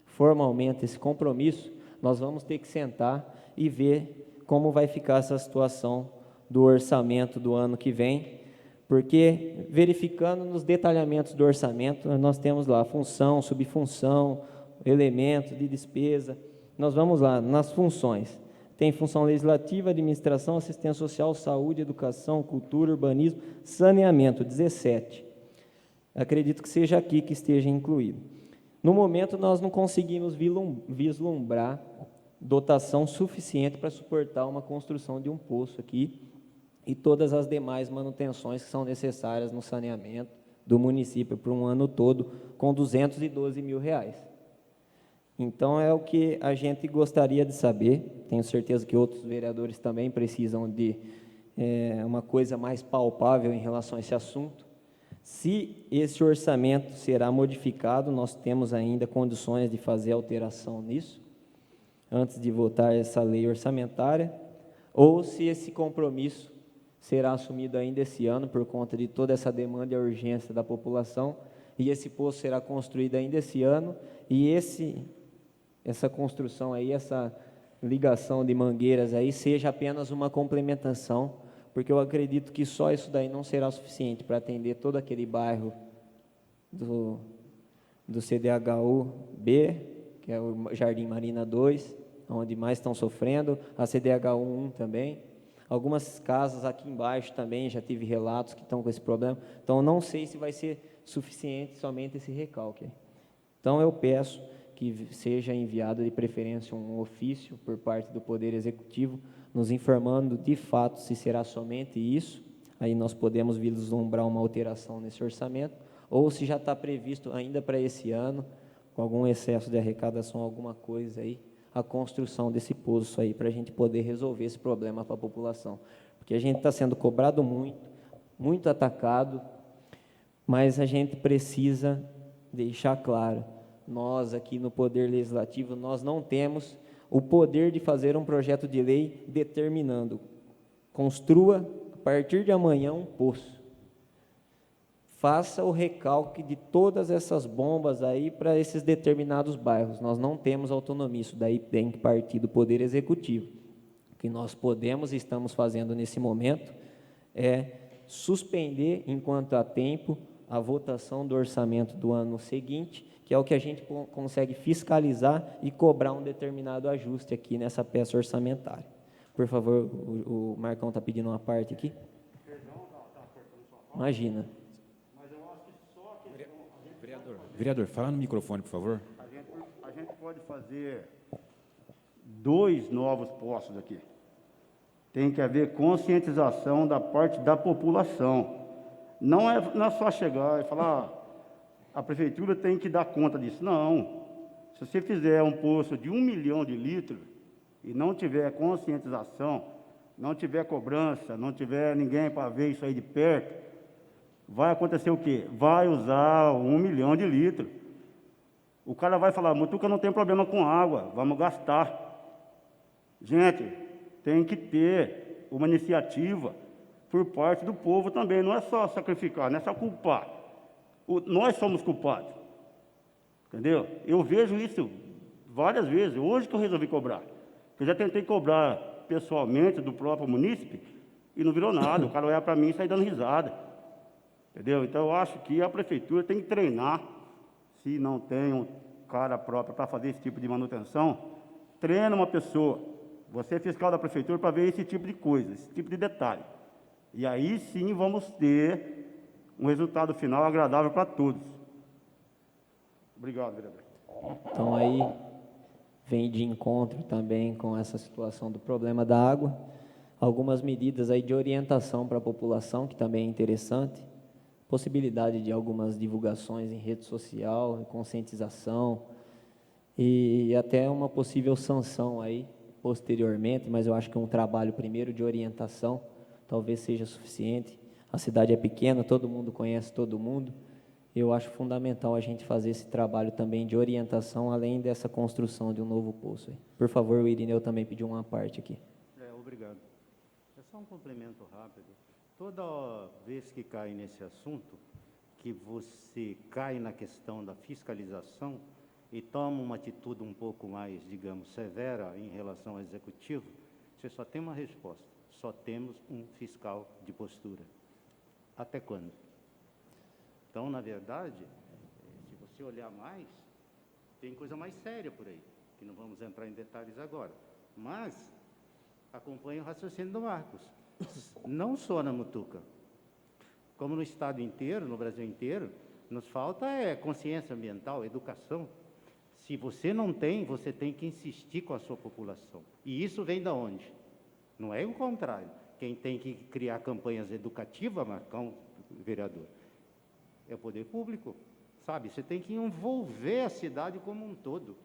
formalmente esse compromisso, nós vamos ter que sentar e ver como vai ficar essa situação do orçamento do ano que vem, porque verificando nos detalhamentos do orçamento, nós temos lá função, subfunção, elemento de despesa. Nós vamos lá nas funções. Tem função legislativa, administração, assistência social, saúde, educação, cultura, urbanismo, saneamento, 17. Acredito que seja aqui que esteja incluído. No momento, nós não conseguimos vislumbrar dotação suficiente para suportar uma construção de um poço aqui e todas as demais manutenções que são necessárias no saneamento do município por um ano todo, com R$212 mil. Então, é o que a gente gostaria de saber. Tenho certeza que outros vereadores também precisam de uma coisa mais palpável em relação a esse assunto. Se esse orçamento será modificado, nós temos ainda condições de fazer alteração nisso, antes de votar essa lei orçamentária, ou se esse compromisso será assumido ainda esse ano, por conta de toda essa demanda e urgência da população, e esse poço será construído ainda esse ano, e essa construção aí, essa ligação de mangueiras aí, seja apenas uma complementação, porque eu acredito que só isso daí não será suficiente para atender todo aquele bairro do CDHU-B, que é o Jardim Marina 2, onde mais estão sofrendo, a CDHU-1 também. Algumas casas aqui embaixo também, já tive relatos que estão com esse problema. Então, eu não sei se vai ser suficiente somente esse recalque. Então, eu peço que seja enviado de preferência um ofício por parte do Poder Executivo, nos informando de fato se será somente isso, aí nós podemos vislumbrar uma alteração nesse orçamento, ou se já está previsto ainda para esse ano, com algum excesso de arrecadação, alguma coisa aí, a construção desse poço aí, para a gente poder resolver esse problema para a população. Porque a gente está sendo cobrado muito, muito atacado, mas a gente precisa deixar claro, nós aqui no Poder Legislativo, nós não temos o poder de fazer um projeto de lei determinando, construa a partir de amanhã um poço. Faça o recalque de todas essas bombas aí para esses determinados bairros. Nós não temos autonomia, isso daí tem que partir do Poder Executivo. O que nós podemos e estamos fazendo nesse momento é suspender, enquanto há tempo, a votação do orçamento do ano seguinte, que é o que a gente consegue fiscalizar e cobrar um determinado ajuste aqui nessa peça orçamentária. Por favor, o Marcão está pedindo uma parte aqui. Imagina. Vereador, fala no microfone, por favor. A gente pode fazer 2 novos postos aqui. Tem que haver conscientização da parte da população. Não é só chegar e falar, a prefeitura tem que dar conta disso. Não. Se você fizer um poço de 1 milhão de litros e não tiver conscientização, não tiver cobrança, não tiver ninguém para ver isso aí de perto, vai acontecer o quê? Vai usar 1 milhão de litros. O cara vai falar, Mutuca não tem problema com água, vamos gastar. Gente, tem que ter uma iniciativa por parte do povo também, não é só sacrificar, não é só culpar. Nós somos culpados, entendeu? Eu vejo isso várias vezes, hoje que eu resolvi cobrar. Eu já tentei cobrar pessoalmente do próprio munícipe e não virou nada, o cara olhar para mim e sair dando risada, entendeu? Então, eu acho que a prefeitura tem que treinar, se não tem um cara próprio para fazer esse tipo de manutenção, treina uma pessoa, você é fiscal da prefeitura para ver esse tipo de coisa, esse tipo de detalhe. E aí sim vamos ter um resultado final agradável para todos. Obrigado, vereador. Então, aí vem de encontro também com essa situação do problema da água, algumas medidas aí de orientação para a população, que também é interessante, possibilidade de algumas divulgações em rede social, conscientização, e até uma possível sanção aí, posteriormente, mas eu acho que um trabalho primeiro de orientação talvez seja suficiente. A cidade é pequena, todo mundo conhece todo mundo. Eu acho fundamental a gente fazer esse trabalho também de orientação, além dessa construção de um novo poço. Por favor, o Irineu também pediu uma parte aqui. Obrigado. É só um complemento rápido. Toda vez que cai nesse assunto, que você cai na questão da fiscalização e toma uma atitude um pouco mais, digamos, severa em relação ao executivo, você só tem uma resposta: só temos um fiscal de postura. Até quando? Então, na verdade, se você olhar mais, tem coisa mais séria por aí, que não vamos entrar em detalhes agora. Mas acompanhe o raciocínio do Marcos. Não só na Mutuca, como no estado inteiro, no Brasil inteiro, nos falta consciência ambiental, educação. Se você não tem, você tem que insistir com a sua população. E isso vem de onde? Não é o contrário. Quem tem que criar campanhas educativas, Marcão, vereador, é o poder público, sabe? Você tem que envolver a cidade como um todo.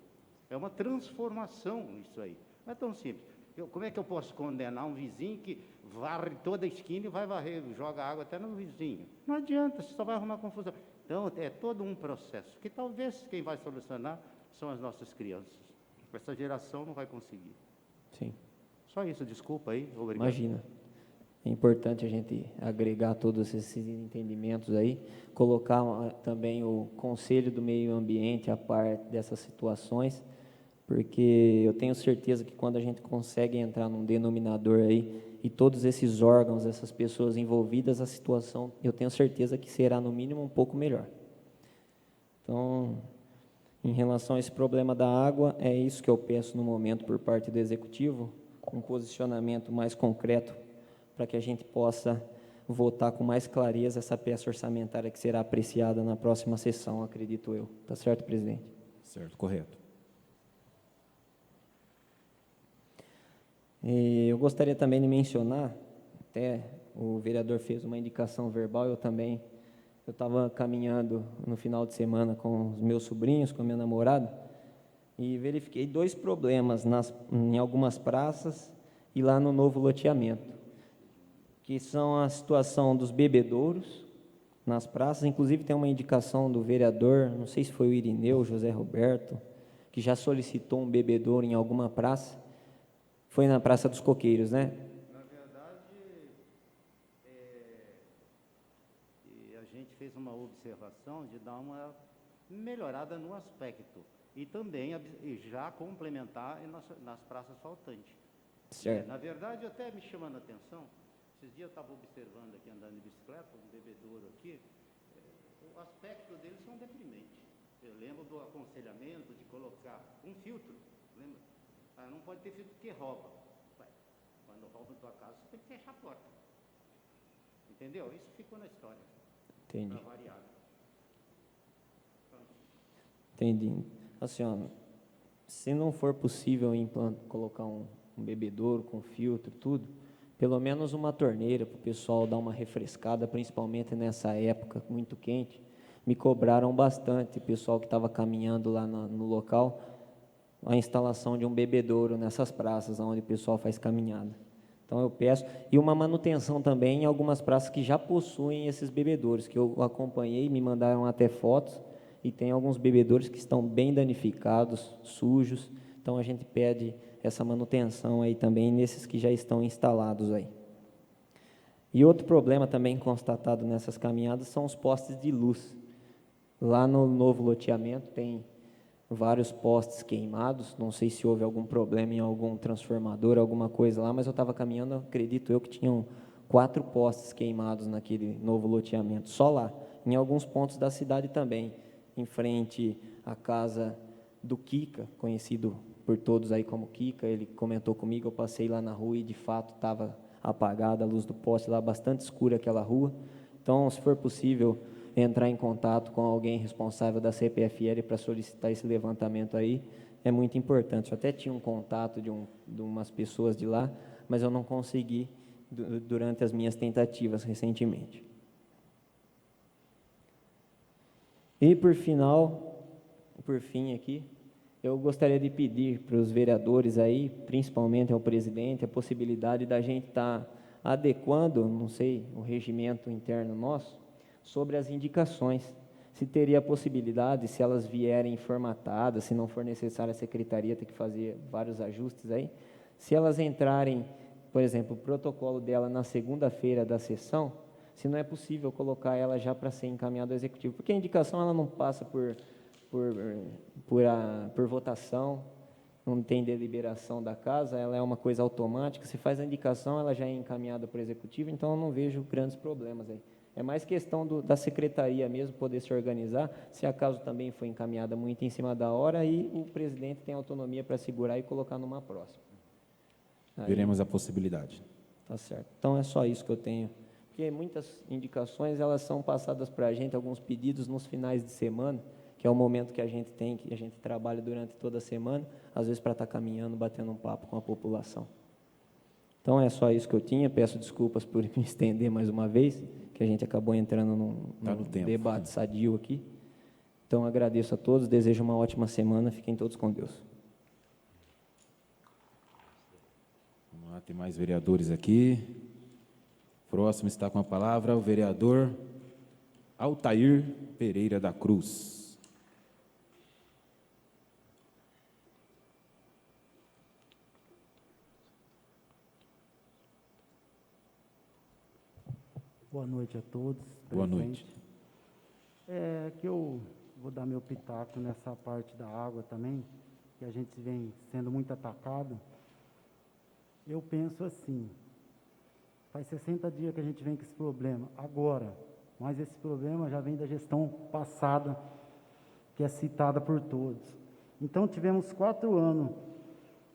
É uma transformação isso aí. Não é tão simples. Como é que eu posso condenar um vizinho que varre toda a esquina e vai varrer, joga água até no vizinho? Não adianta, você só vai arrumar confusão. Então, é todo um processo, que talvez quem vai solucionar são as nossas crianças. Essa geração não vai conseguir. Sim. Só isso, desculpa aí, obrigado. Imagina. É importante a gente agregar todos esses entendimentos aí, colocar também o Conselho do Meio Ambiente a par dessas situações, porque eu tenho certeza que quando a gente consegue entrar num denominador aí, e todos esses órgãos, essas pessoas envolvidas, a situação, eu tenho certeza que será, no mínimo, um pouco melhor. Então, em relação a esse problema da água, é isso que eu peço no momento por parte do Executivo, um posicionamento mais concreto para que a gente possa votar com mais clareza essa peça orçamentária que será apreciada na próxima sessão, acredito eu. Tá certo, presidente? Certo, correto. E eu gostaria também de mencionar, até o vereador fez uma indicação verbal, eu estava caminhando no final de semana com os meus sobrinhos, com a minha namorada, e verifiquei 2 problemas em algumas praças e lá no novo loteamento, que são a situação dos bebedouros nas praças. Inclusive tem uma indicação do vereador, não sei se foi o Irineu, José Roberto, que já solicitou um bebedouro em alguma praça. Foi na Praça dos Coqueiros, né? Na verdade, a gente fez uma observação de dar uma melhorada no aspecto e também já complementar nas praças faltantes. Certo. Na verdade, até me chamando a atenção, esses dias eu estava observando aqui, andando de bicicleta, um bebedouro aqui, o aspecto deles são deprimentes. Eu lembro do aconselhamento de colocar um filtro, lembra? Não pode ter filtro porque rouba. Quando rouba na tua casa, você tem que fechar a porta. Entendeu? Isso ficou na história. Entendi. Para variar. Entendi. Assim, ó, se não for possível colocar um bebedouro com filtro, tudo, pelo menos uma torneira para o pessoal dar uma refrescada, principalmente nessa época muito quente. Me cobraram bastante, o pessoal que estava caminhando lá no local, a instalação de um bebedouro nessas praças, onde o pessoal faz caminhada. Então eu peço, e uma manutenção também em algumas praças que já possuem esses bebedouros, que eu acompanhei, me mandaram até fotos, e tem alguns bebedouros que estão bem danificados, sujos, então a gente pede essa manutenção aí também nesses que já estão instalados aí. E outro problema também constatado nessas caminhadas são os postes de luz. Lá no novo loteamento tem vários postes queimados, não sei se houve algum problema em algum transformador, alguma coisa lá, mas eu estava caminhando, acredito eu que tinham 4 postes queimados naquele novo loteamento, só lá. Em alguns pontos da cidade também, em frente à casa do Kika, conhecido por todos aí como Kika, ele comentou comigo, eu passei lá na rua e de fato estava apagada a luz do poste lá, bastante escura aquela rua. Então, se for possível entrar em contato com alguém responsável da CPFL para solicitar esse levantamento aí, é muito importante. Eu até tinha um contato de umas pessoas de lá, mas eu não consegui durante as minhas tentativas recentemente. E por fim aqui, eu gostaria de pedir para os vereadores aí, principalmente ao presidente, a possibilidade da gente estar adequando, não sei, o regimento interno nosso, sobre as indicações. Se teria a possibilidade, se elas vierem formatadas, se não for necessário a secretaria ter que fazer vários ajustes aí, se elas entrarem, por exemplo, o protocolo dela na segunda-feira da sessão, se não é possível colocar ela já para ser encaminhada ao executivo, porque a indicação ela não passa por votação, não tem deliberação da casa, ela é uma coisa automática, se faz a indicação, ela já é encaminhada para o executivo, então eu não vejo grandes problemas aí. É mais questão da secretaria mesmo poder se organizar, se acaso também foi encaminhada muito em cima da hora, e o presidente tem autonomia para segurar e colocar numa próxima. Aí, Veremos a possibilidade. tá certo. Então é só isso que eu tenho. Porque muitas indicações, elas são passadas para a gente, alguns pedidos nos finais de semana, que é o momento que a gente tem, que a gente trabalha durante toda a semana, às vezes para estar caminhando, batendo um papo com a população. Então é só isso que eu tinha, peço desculpas por me estender mais uma vez, que a gente acabou entrando num debate sadio aqui. Então agradeço a todos, desejo uma ótima semana, fiquem todos com Deus. Tem mais vereadores aqui. Próximo está com a palavra o vereador Altair Pereira da Cruz. Boa noite a todos. Boa presentes. noite. É que eu vou dar meu pitaco nessa parte da água também, que a gente vem sendo muito atacado. Eu penso assim, faz 60 dias que a gente vem com esse problema, agora, mas esse problema já vem da gestão passada, que é citada por todos. Então, tivemos 4 anos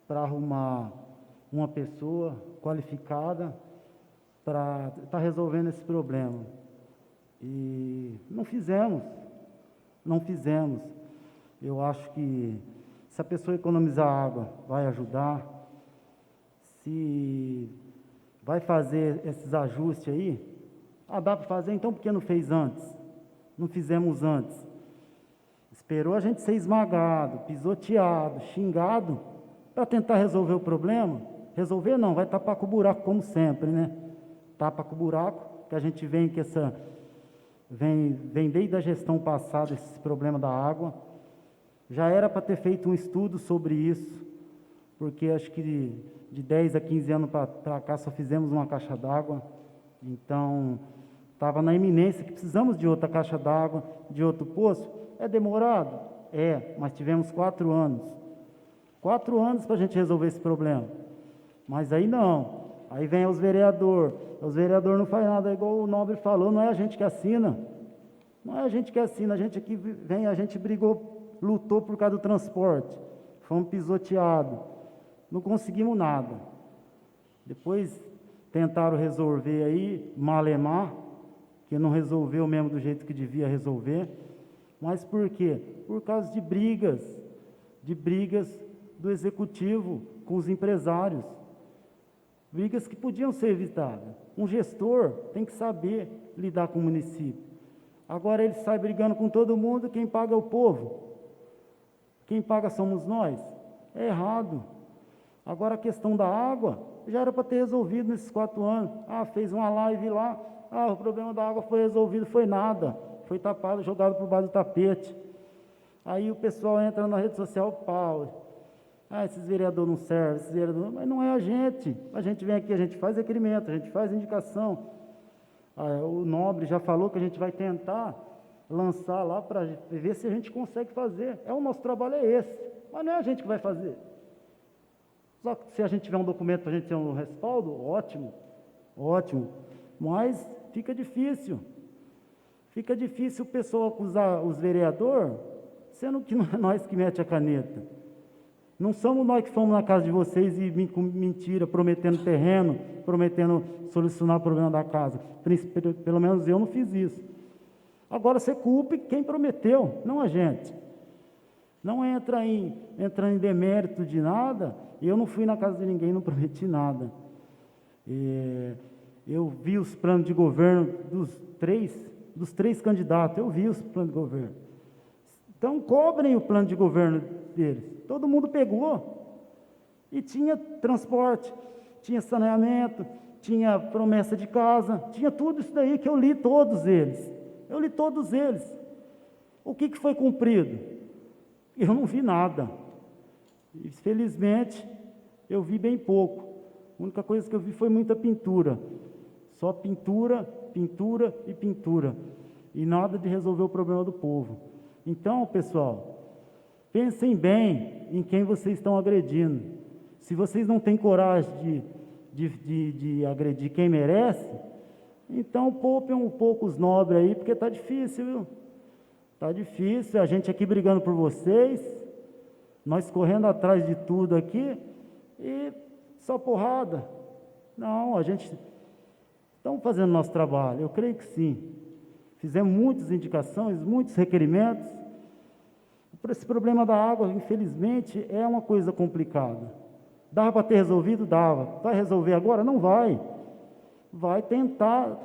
para arrumar uma pessoa qualificada para estar resolvendo esse problema. E não fizemos. Eu acho que se a pessoa economizar água, vai ajudar. Se vai fazer esses ajustes aí, dá para fazer, então por que não fez antes? Não fizemos antes. Esperou a gente ser esmagado, pisoteado, xingado, para tentar resolver o problema. Resolver não, vai tapar com o buraco como sempre, né? Tapa com o buraco, que a gente vem com essa... Vem desde a gestão passada esse problema da água. Já era para ter feito um estudo sobre isso, porque acho que de 10 a 15 anos para cá só fizemos uma caixa d'água. Então, estava na iminência que precisamos de outra caixa d'água, de outro poço. É demorado? É, mas tivemos 4 anos. 4 anos para a gente resolver esse problema. Mas aí não. Aí vem os vereadores não fazem nada, igual o Nobre falou, não é a gente que assina. Não é a gente que assina, a gente aqui vem, a gente brigou, lutou por causa do transporte. Fomos pisoteados. Não conseguimos nada. Depois tentaram resolver aí, malemar, que não resolveu mesmo do jeito que devia resolver. Mas por quê? Por causa de brigas do executivo com os empresários. Brigas que podiam ser evitadas. Um gestor tem que saber lidar com o município. Agora ele sai brigando com todo mundo, quem paga é o povo. Quem paga somos nós. É errado. Agora a questão da água, já era para ter resolvido nesses 4 anos. Fez uma live lá, o problema da água foi resolvido, foi nada. Foi tapado, jogado por baixo do tapete. Aí o pessoal entra na rede social, pau. Esses vereadores não servem, esses vereadores... Mas não é a gente. A gente vem aqui, a gente faz requerimento, a gente faz indicação. O Nobre já falou que a gente vai tentar lançar lá para ver se a gente consegue fazer. O nosso trabalho é esse. Mas não é a gente que vai fazer. Só que se a gente tiver um documento para a gente ter um respaldo, ótimo. Ótimo. Mas fica difícil. Fica difícil o pessoal acusar os vereadores, sendo que não é nós que mete a caneta. Não somos nós que fomos na casa de vocês e com mentira, prometendo terreno, prometendo solucionar o problema da casa. Pelo menos eu não fiz isso. Agora você culpe quem prometeu, não a gente. Não entra em demérito de nada. Eu não fui na casa de ninguém, não prometi nada. Eu vi os planos de governo dos três candidatos, eu vi os planos de governo. Então, cobrem o plano de governo deles. Todo mundo pegou. E tinha transporte, tinha saneamento, tinha promessa de casa, tinha tudo isso daí que eu li todos eles. O que foi cumprido? Eu não vi nada. E, felizmente, eu vi bem pouco. A única coisa que eu vi foi muita pintura. Só pintura, pintura e pintura. E nada de resolver o problema do povo. Então, pessoal, pensem bem em quem vocês estão agredindo. Se vocês não têm coragem de agredir quem merece, então poupem um pouco os nobres aí, porque está difícil, viu? Está difícil, a gente aqui brigando por vocês, nós correndo atrás de tudo aqui, e só porrada. Não, a gente... Estamos fazendo nosso trabalho, eu creio que sim. Fizemos muitas indicações, muitos requerimentos. Esse problema da água, infelizmente, é uma coisa complicada. Dava para ter resolvido? Dava. Vai resolver agora? Não vai. Vai tentar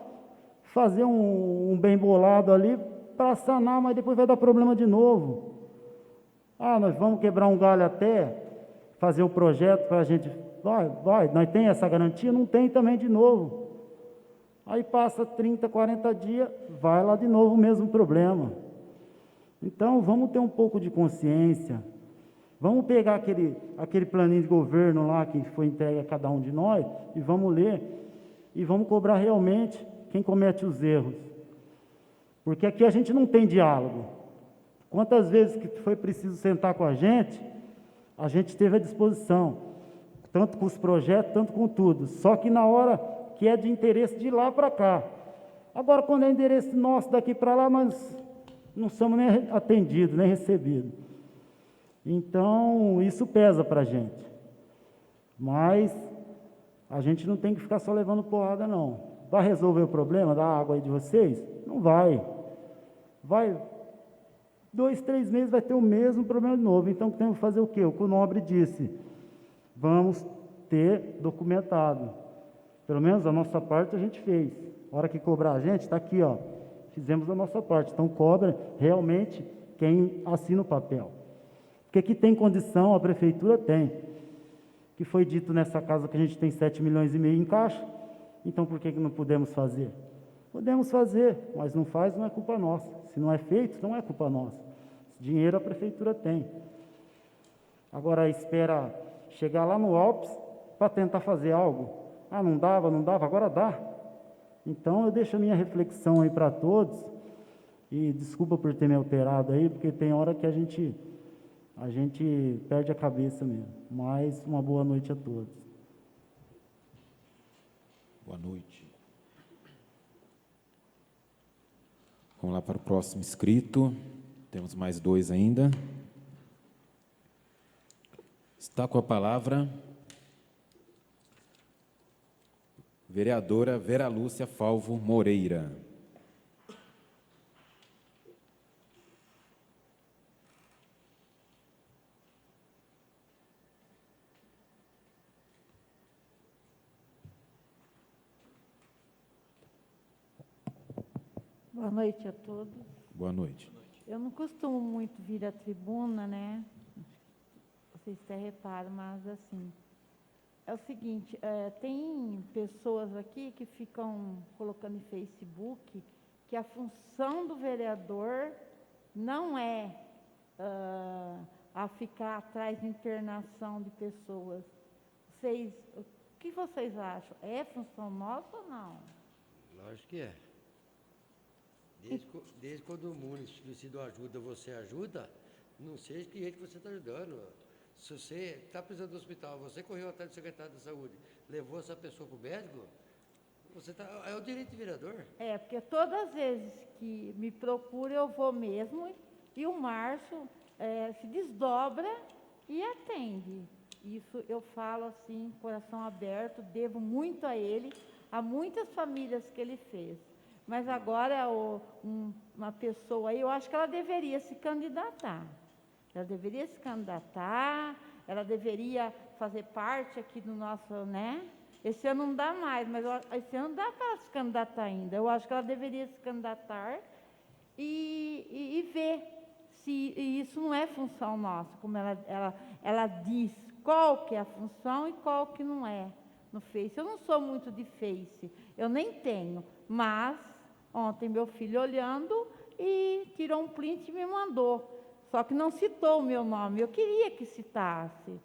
fazer um bem bolado ali para sanar, mas depois vai dar problema de novo. Nós vamos quebrar um galho até fazer o projeto para a gente, nós tem essa garantia? Não tem também de novo. Aí passa 30, 40 dias, vai lá de novo o mesmo problema. Então, vamos ter um pouco de consciência. Vamos pegar aquele planinho de governo lá que foi entregue a cada um de nós e vamos ler e vamos cobrar realmente quem comete os erros. Porque aqui a gente não tem diálogo. Quantas vezes que foi preciso sentar com a gente teve à disposição, tanto com os projetos, tanto com tudo. Só que na hora que é de interesse de lá para cá. Agora, quando é interesse nosso daqui para lá, nós não somos nem atendidos, nem recebidos. Então, isso pesa para a gente. Mas a gente não tem que ficar só levando porrada, não. Vai resolver o problema da água aí de vocês? Não vai. Vai, 2, 3 meses vai ter o mesmo problema de novo. Então, temos que fazer o quê? O que o Nobre disse. Vamos ter documentado. Pelo menos a nossa parte a gente fez. A hora que cobrar a gente, está aqui, ó. Fizemos a nossa parte. Então, cobra realmente quem assina o papel. Porque aqui tem condição, a prefeitura tem. Que foi dito nessa casa que a gente tem 7,5 milhões em caixa. Então, por que não podemos fazer? Podemos fazer, mas não faz, não é culpa nossa. Se não é feito, não é culpa nossa. Esse dinheiro a prefeitura tem. Agora, espera chegar lá no Alpes para tentar fazer algo. Ah, não dava, agora dá. Então, eu deixo a minha reflexão aí para todos. E desculpa por ter me alterado aí, porque tem hora que a gente perde a cabeça mesmo. Mas uma boa noite a todos. Boa noite. Vamos lá para o próximo inscrito. Temos mais 2 ainda. Está com a palavra vereadora Vera Lúcia Falvo Moreira. Boa noite a todos. Boa noite. Eu não costumo muito vir à tribuna, né? Vocês até reparam, mas assim, é o seguinte, tem pessoas aqui que ficam colocando em Facebook que a função do vereador não é a ficar atrás de internação de pessoas. O que vocês acham? É função nossa ou não? Lógico que é. Desde quando o município ajuda, você ajuda, não sei que jeito que você está ajudando. Se você está precisando do hospital, você correu atrás do secretário da saúde, levou essa pessoa para o médico, é o direito do vereador. Porque todas as vezes que me procura, eu vou mesmo, e o Márcio se desdobra e atende. Isso eu falo assim, coração aberto, devo muito a ele, a muitas famílias que ele fez. Mas agora uma pessoa aí, eu acho que ela deveria se candidatar. Ela deveria se candidatar, ela deveria fazer parte aqui do nosso, né? Esse ano não dá mais, mas esse ano dá para se candidatar ainda. Eu acho que ela deveria se candidatar e ver se isso não é função nossa, como ela diz qual que é a função e qual que não é no Face. Eu não sou muito de Face, eu nem tenho, mas ontem meu filho olhando e tirou um print e me mandou. Só que não citou o meu nome. Eu queria que citasse,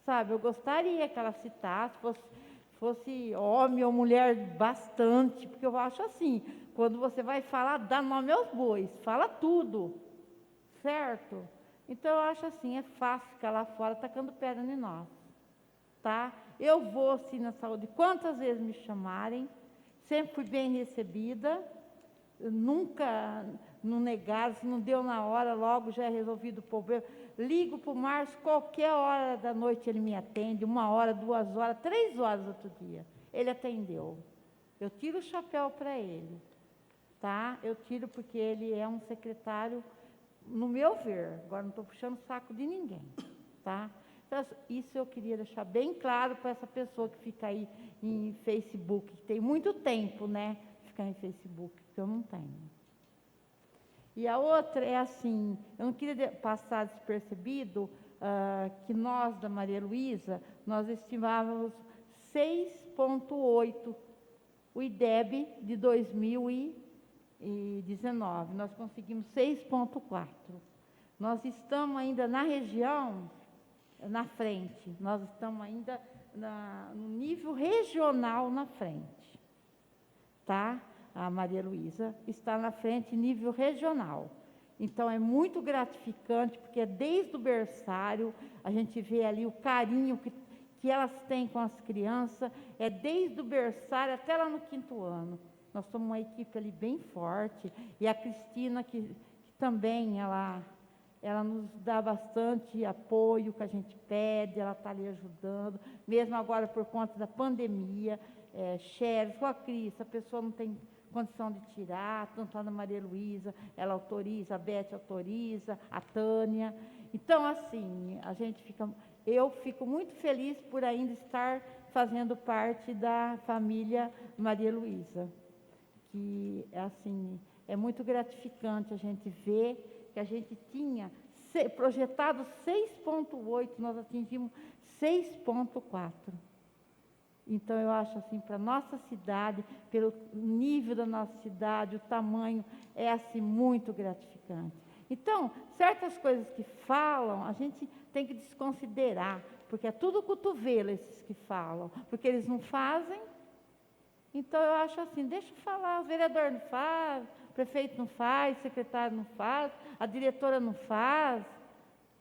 sabe? Eu gostaria que ela citasse, fosse homem ou mulher bastante, porque eu acho assim, quando você vai falar, dá nome aos bois, fala tudo, certo? Então, eu acho assim, é fácil ficar lá fora tacando pedra em nós, tá? Eu vou, assim, na saúde, quantas vezes me chamarem, sempre fui bem recebida, nunca não negaram, se não deu na hora, logo já é resolvido o problema. Ligo para o Márcio, qualquer hora da noite ele me atende, 1 hora, 2 horas, 3 horas outro dia. Ele atendeu. Eu tiro o chapéu para ele, tá? Eu tiro porque ele é um secretário, no meu ver, agora não estou puxando o saco de ninguém, tá? Então, isso eu queria deixar bem claro para essa pessoa que fica aí em Facebook, que tem muito tempo, né? Ficar em Facebook, porque eu não tenho. E a outra é assim, eu não queria passar despercebido que nós, da Maria Luísa, nós estimávamos 6,8 o IDEB de 2019. Nós conseguimos 6,4. Nós estamos ainda na região, na frente. Nós estamos ainda no nível regional na frente. Tá? A Maria Luísa está na frente, nível regional. Então, é muito gratificante, porque desde o berçário, a gente vê ali o carinho que elas têm com as crianças, é desde o berçário até lá no 5º ano. Nós somos uma equipe ali bem forte, e a Cristina, que também, ela nos dá bastante apoio que a gente pede, ela está ali ajudando, mesmo agora por conta da pandemia, Xeres, com a Cris, a pessoa não tem condição de tirar, tanto a Ana Maria Luísa, ela autoriza, a Beth autoriza, a Tânia. Então, assim, eu fico muito feliz por ainda estar fazendo parte da família Maria Luísa, que, assim, é muito gratificante a gente ver que a gente tinha projetado 6,8, nós atingimos 6,4. Então, eu acho assim, para a nossa cidade, pelo nível da nossa cidade, o tamanho, é assim, muito gratificante. Então, certas coisas que falam, a gente tem que desconsiderar, porque é tudo cotovelo esses que falam, porque eles não fazem. Então, eu acho assim, deixa eu falar, o vereador não faz, o prefeito não faz, o secretário não faz, a diretora não faz.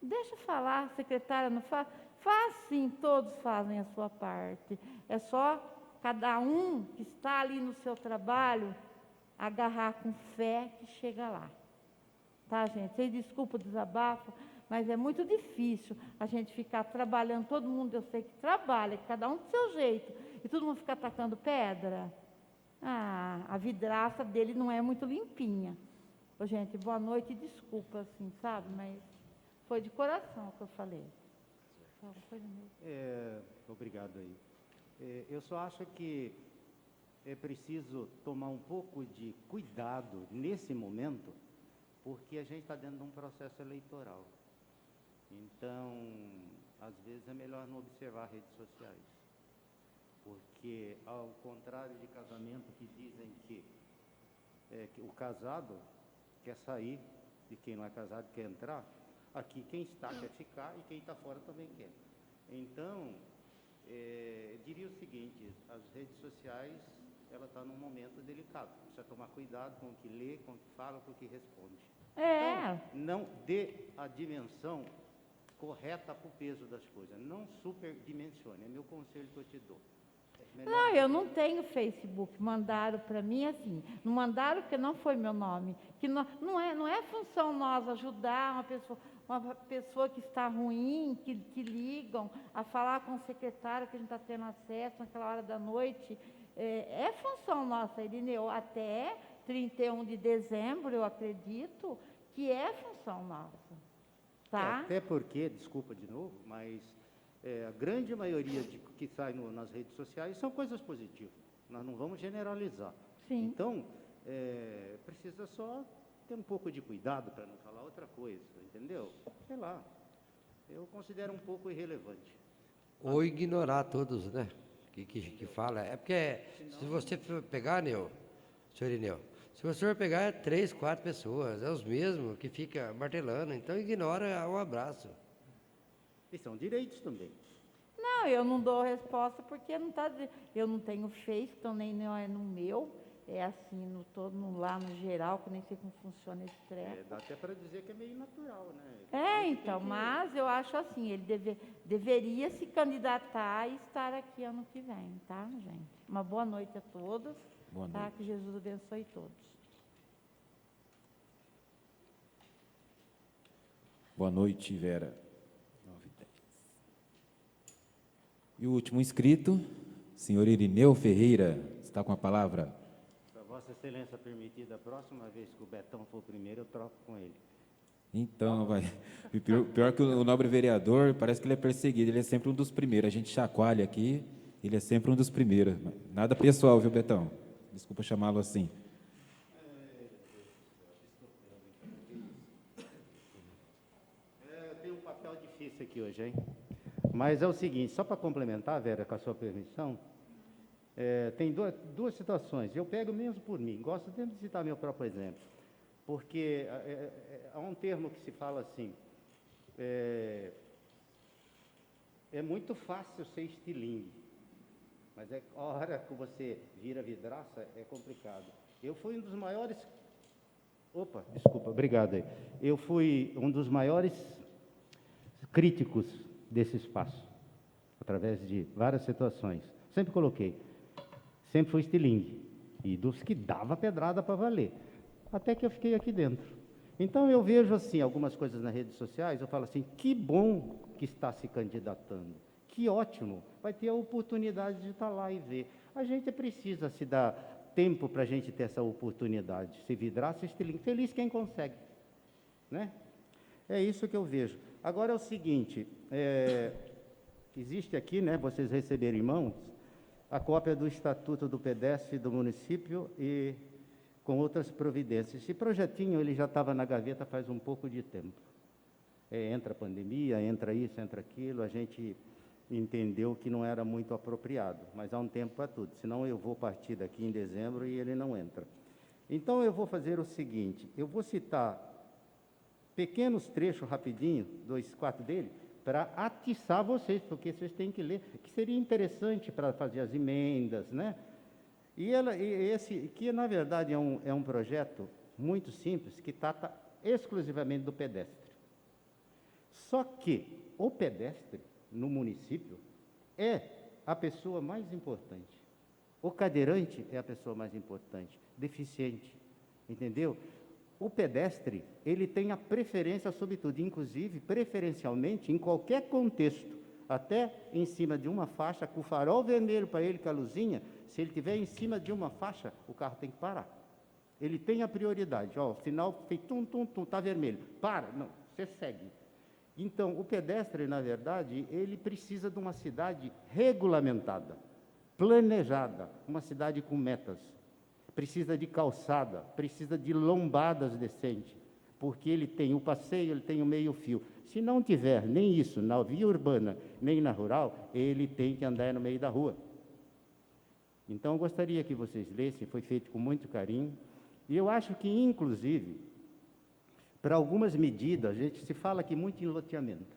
Deixa eu falar, a secretária não faz. Faz sim, todos fazem a sua parte. É só cada um que está ali no seu trabalho agarrar com fé que chega lá. Tá, gente? Vocês desculpem o desabafo, mas é muito difícil a gente ficar trabalhando, todo mundo eu sei que trabalha, cada um do seu jeito, e todo mundo ficar atacando pedra. A vidraça dele não é muito limpinha. Ô, gente, boa noite e desculpa, assim, sabe? Mas foi de coração que eu falei. Obrigado aí. Eu só acho que é preciso tomar um pouco de cuidado nesse momento, porque a gente está dentro de um processo eleitoral. Então, às vezes é melhor não observar redes sociais, porque ao contrário de casamento que dizem que o casado quer sair e quem não é casado quer entrar, aqui quem está quer ficar e quem está fora também quer. Então, diria o seguinte, as redes sociais, ela está num momento delicado. Precisa tomar cuidado com o que lê, com o que fala, com o que responde. Então, não dê a dimensão correta para o peso das coisas. Não superdimensione. É meu conselho que eu te dou. Não, eu não tenho Facebook. Mandaram para mim assim. Não mandaram porque não foi meu nome. Que não é função nós ajudar uma pessoa que está ruim, que ligam a falar com o secretário que a gente está tendo acesso naquela hora da noite. É função nossa, Irineu, até 31 de dezembro, eu acredito, que é função nossa. Tá? Até porque, desculpa de novo, mas a grande maioria que sai nas redes sociais são coisas positivas. Nós não vamos generalizar. Sim. Então, precisa só ter um pouco de cuidado para não falar outra coisa, entendeu? Sei lá, eu considero um pouco irrelevante. Ou ignorar todos, né? Que fala. É porque, se você for pegar, senhor Irineu, se você for pegar 3, 4 pessoas, é os mesmos que ficam martelando, então ignora um abraço. E são direitos também. Não, eu não dou resposta porque eu não tenho Face, então nem é no meu. É assim, lá no geral, que eu nem sei como funciona esse treco. Dá até para dizer que é meio natural, né? Então, mas eu acho assim, ele deveria se candidatar e estar aqui ano que vem, tá, gente? Uma boa noite a todos. Boa noite. Tá? Que Jesus abençoe todos. Boa noite, Vera. 9:10. E o último inscrito, senhor Irineu Ferreira, está com a palavra. Se a Vossa Excelência permitir, da próxima vez que o Betão for o primeiro, eu troco com ele. Então, vai. Pior que o nobre vereador, parece que ele é perseguido, ele é sempre um dos primeiros. A gente chacoalha aqui, ele é sempre um dos primeiros. Nada pessoal, viu, Betão? Desculpa chamá-lo assim. Eu tenho um papel difícil aqui. aqui hoje, hein? Mas é o seguinte, só para complementar, Vera, com a sua permissão, tem duas situações. Eu pego mesmo por mim, gosto sempre de citar meu próprio exemplo, porque há um termo que se fala assim, é muito fácil ser estilingue, mas a hora que você vira vidraça é complicado. Eu fui um dos maiores... Opa, desculpa, obrigado aí. Eu fui um dos maiores críticos desse espaço, através de várias situações. Sempre coloquei. Sempre fui estilingue. E dos que dava pedrada para valer. Até que eu fiquei aqui dentro. Então, eu vejo, assim, algumas coisas nas redes sociais, eu falo assim, que bom que está se candidatando. Que ótimo. Vai ter a oportunidade de estar lá e ver. A gente precisa se dar tempo para a gente ter essa oportunidade. Se vidraça, estilingue. Feliz quem consegue. Né? É isso que eu vejo. Agora é o seguinte, existe aqui, né, vocês receberam em mãos, a cópia do Estatuto do Pedestre do município e com outras providências. Esse projetinho ele já estava na gaveta faz um pouco de tempo. Entra a pandemia, entra isso, entra aquilo, a gente entendeu que não era muito apropriado, mas há um tempo para tudo, senão eu vou partir daqui em dezembro e ele não entra. Então, eu vou fazer o seguinte, eu vou citar pequenos trechos rapidinho, 2, 4 dele, para atiçar vocês, porque vocês têm que ler, que seria interessante para fazer as emendas, né? E esse, que na verdade é um projeto muito simples, que trata exclusivamente do pedestre. Só que o pedestre, no município, é a pessoa mais importante. O cadeirante é a pessoa mais importante, deficiente, entendeu? O pedestre, ele tem a preferência sobre tudo, inclusive, preferencialmente, em qualquer contexto, até em cima de uma faixa, com o farol vermelho para ele, com a luzinha, se ele estiver em cima de uma faixa, o carro tem que parar. Ele tem a prioridade, ó, o sinal fez tum, tum, tum, está vermelho, para, não, você segue. Então, o pedestre, na verdade, ele precisa de uma cidade regulamentada, planejada, uma cidade com metas. Precisa de calçada, precisa de lombadas decentes, porque ele tem o passeio, ele tem o meio-fio. Se não tiver nem isso na via urbana, nem na rural, ele tem que andar no meio da rua. Então, eu gostaria que vocês lessem, foi feito com muito carinho, e eu acho que, inclusive, para algumas medidas, a gente se fala aqui muito em loteamento.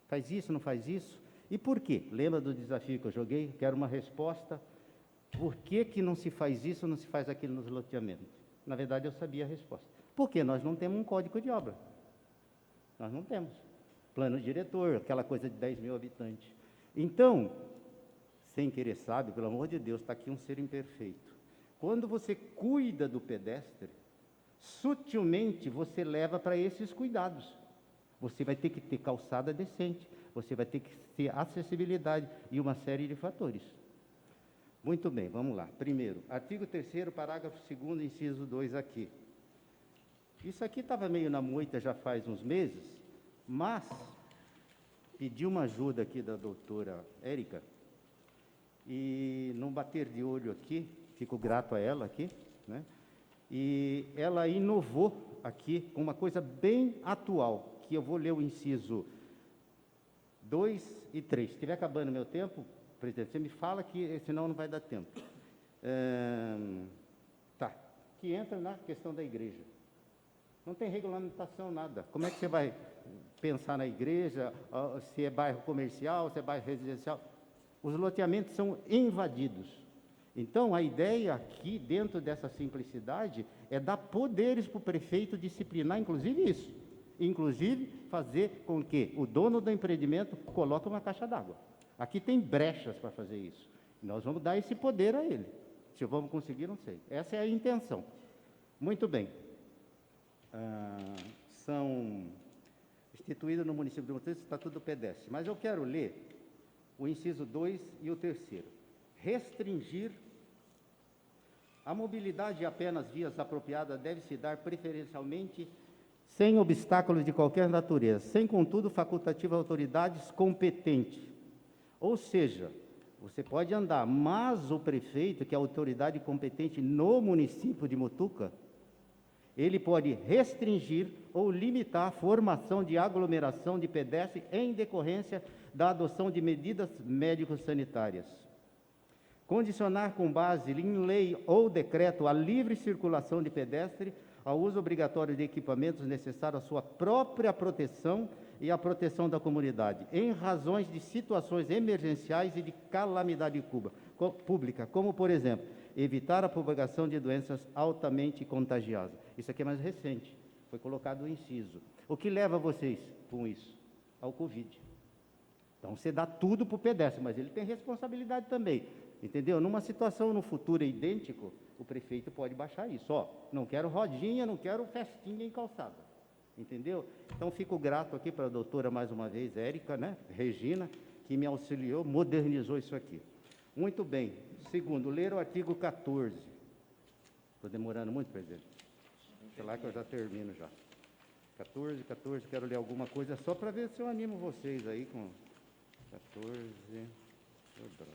Faz isso, não faz isso? E por quê? Lembra do desafio que eu joguei? Quero uma resposta. Por que não se faz isso, não se faz aquilo nos loteamentos? Na verdade, eu sabia a resposta. Porque nós não temos um código de obra. Nós não temos. Plano diretor, aquela coisa de 10 mil habitantes. Então, sem querer sabe, pelo amor de Deus, está aqui um ser imperfeito. Quando você cuida do pedestre, sutilmente você leva para esses cuidados. Você vai ter que ter calçada decente, você vai ter que ter acessibilidade e uma série de fatores. Muito bem, vamos lá. Primeiro, artigo 3º, parágrafo 2º, inciso 2 aqui. Isso aqui estava meio na moita já faz uns meses, mas pedi uma ajuda aqui da doutora Érica, e num bater de olho aqui, fico grato a ela aqui, né? E ela inovou aqui com uma coisa bem atual, que eu vou ler o inciso 2 e 3. Se estiver acabando meu tempo, presidente, você me fala que senão não vai dar tempo. Tá, que entra na questão da igreja. Não tem regulamentação, nada. Como é que você vai pensar na igreja, se é bairro comercial, se é bairro residencial? Os loteamentos são invadidos. Então, a ideia aqui, dentro dessa simplicidade, é dar poderes para o prefeito disciplinar, inclusive isso. Inclusive, fazer com que o dono do empreendimento coloque uma caixa d'água. Aqui tem brechas para fazer isso. Nós vamos dar esse poder a ele. Se vamos conseguir, não sei. Essa é a intenção. Muito bem. São instituídos no município de Montes, Estatuto do Pedestre. Mas eu quero ler o inciso 2 e o 3º. Restringir a mobilidade a apenas vias apropriadas deve se dar preferencialmente sem obstáculos de qualquer natureza, sem, contudo, facultativa a autoridades competentes. Ou seja, você pode andar, mas o prefeito, que é a autoridade competente no município de Mutuca, Ele pode restringir ou limitar a formação de aglomeração de pedestres em decorrência da adoção de medidas médico-sanitárias. Condicionar com base em lei ou decreto a livre circulação de pedestre ao uso obrigatório de equipamentos necessários à sua própria proteção e à proteção da comunidade, em razões de situações emergenciais e de calamidade pública, como, por exemplo, evitar a propagação de doenças altamente contagiosas. Isso aqui é mais recente, foi colocado o inciso. O que leva vocês com isso? Ao Covid. Então, você dá tudo para o pedestre, mas ele tem responsabilidade também, entendeu? Numa situação no futuro idêntico, o prefeito pode baixar isso. Ó, não quero rodinha, não quero festinha em calçada, entendeu? Então, fico grato aqui para a doutora, mais uma vez, Érica, né? Regina, que me auxiliou, modernizou isso aqui. Muito bem. Segundo, ler o artigo 14. Estou demorando muito, presidente? Sei lá que eu já termino já. 14, quero ler alguma coisa só para ver se eu animo vocês aí com 14. Oh, droga.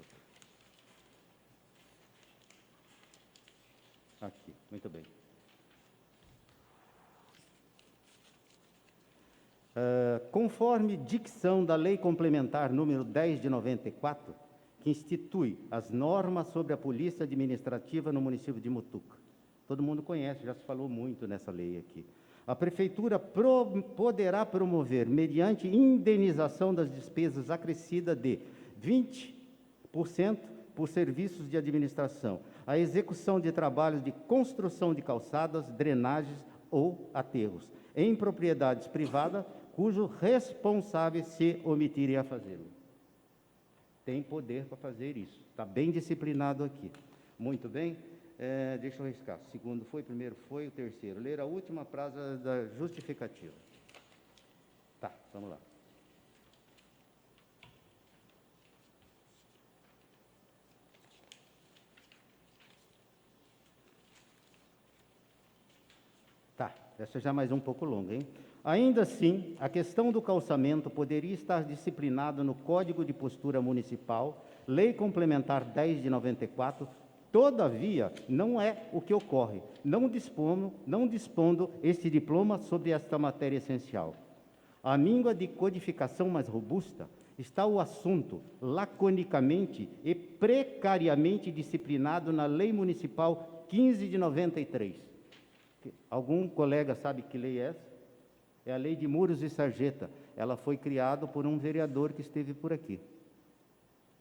Aqui, muito bem. Conforme dicção da Lei Complementar número 10 de 94, que institui as normas sobre a Polícia Administrativa no município de Mutuca. Todo mundo conhece, já se falou muito nessa lei aqui. A Prefeitura poderá promover, mediante indenização das despesas acrescida de 20% por serviços de administração, a execução de trabalhos de construção de calçadas, drenagens ou aterros, em propriedades privadas, cujo responsável se omitirem a fazê-lo. Tem poder para fazer isso. Está bem disciplinado aqui. Muito bem. Deixa eu riscar. Segundo foi, primeiro foi, o terceiro. Ler a última frase da justificativa. Tá, vamos lá. Tá, essa já é mais um pouco longa, hein? Ainda assim, a questão do calçamento poderia estar disciplinado no Código de Postura Municipal, Lei Complementar 10 de 94, todavia, não é o que ocorre, não dispondo este diploma sobre esta matéria essencial. À míngua de codificação mais robusta, está o assunto laconicamente e precariamente disciplinado na Lei Municipal 15 de 93. Algum colega sabe que lei é essa? É a Lei de Muros e Sarjeta. Ela foi criada por um vereador que esteve por aqui.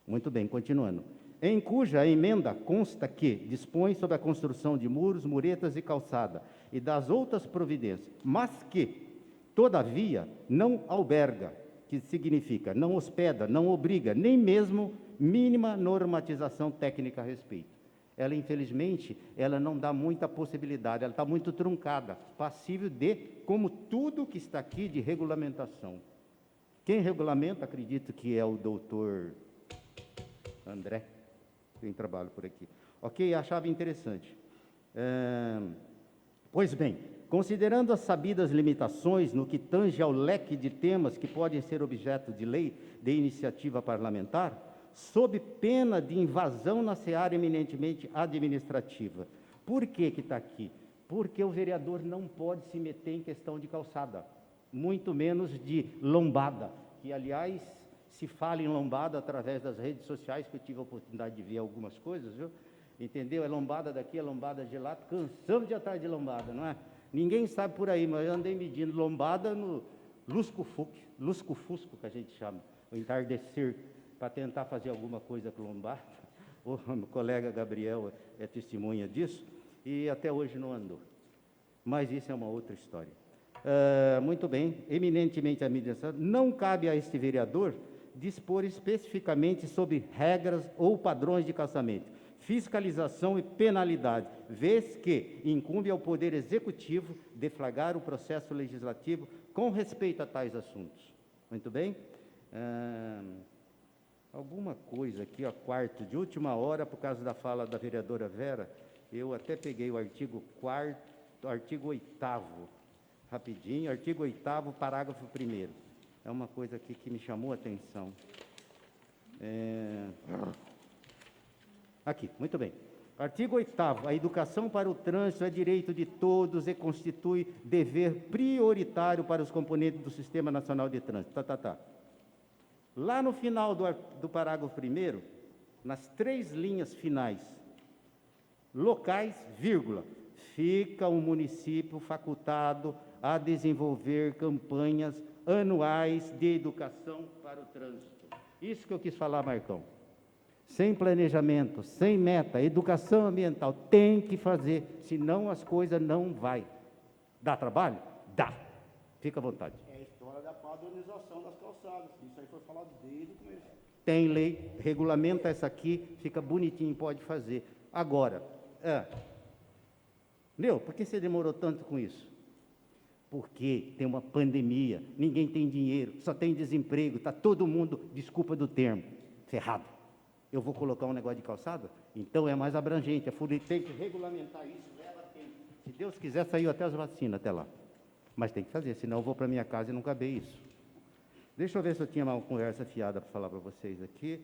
Muito bem, continuando. Em cuja emenda consta que dispõe sobre a construção de muros, muretas e calçada e das outras providências, mas que, todavia, não alberga, que significa não hospeda, não obriga, nem mesmo mínima normatização técnica a respeito. Ela, infelizmente, ela não dá muita possibilidade, ela está muito truncada, passível de, como tudo que está aqui, de regulamentação. Quem regulamenta, acredito que é o doutor André, que tem trabalho por aqui. Ok, achava interessante. Pois bem, considerando as sabidas limitações no que tange ao leque de temas que podem ser objeto de lei de iniciativa parlamentar, sob pena de invasão na seara eminentemente administrativa. Por que está aqui? Porque o vereador não pode se meter em questão de calçada, muito menos de lombada, que, aliás, se fala em lombada através das redes sociais, que eu tive a oportunidade de ver algumas coisas, viu? Entendeu? É lombada daqui, é lombada de lá, cansamos de atrás de lombada, não é? Ninguém sabe por aí, mas eu andei medindo lombada no lusco-fusco, que a gente chama, o entardecer, para tentar fazer alguma coisa com lombada. O colega Gabriel é testemunha disso, e até hoje não andou. Mas isso é uma outra história. Muito bem, eminentemente administrado, não cabe a este vereador dispor especificamente sobre regras ou padrões de calçamento, fiscalização e penalidade, vez que incumbe ao Poder Executivo deflagrar o processo legislativo com respeito a tais assuntos. Muito bem? Alguma coisa aqui, ó, quarto, de última hora, por causa da fala da vereadora Vera, eu até peguei o artigo 4º, artigo 8º, rapidinho, artigo 8º, parágrafo 1º. É uma coisa aqui que me chamou a atenção. Aqui, muito bem. Artigo 8º, a educação para o trânsito é direito de todos e constitui dever prioritário para os componentes do Sistema Nacional de Trânsito. Lá no final do parágrafo 1º, nas 3 linhas finais, locais, vírgula, fica o município facultado a desenvolver campanhas anuais de educação para o trânsito. Isso que eu quis falar, Marcão. Sem planejamento, sem meta, educação ambiental, tem que fazer, senão as coisas não vai. Dá trabalho? Dá. Fica à vontade. É a história da padronização das calçadas. Isso aí foi falado desde o começo. Tem lei, regulamenta essa aqui, fica bonitinho, pode fazer. Agora, por que você demorou tanto com isso? Porque tem uma pandemia, ninguém tem dinheiro, só tem desemprego, está todo mundo, desculpa do termo, ferrado. Eu vou colocar um negócio de calçada? Então é mais abrangente, a FURIC tem que regulamentar isso, leva tempo. Se Deus quiser, saiu até as vacinas até lá. Mas tem que fazer, senão eu vou para minha casa e não caber isso. Deixa eu ver se eu tinha uma conversa fiada para falar para vocês aqui.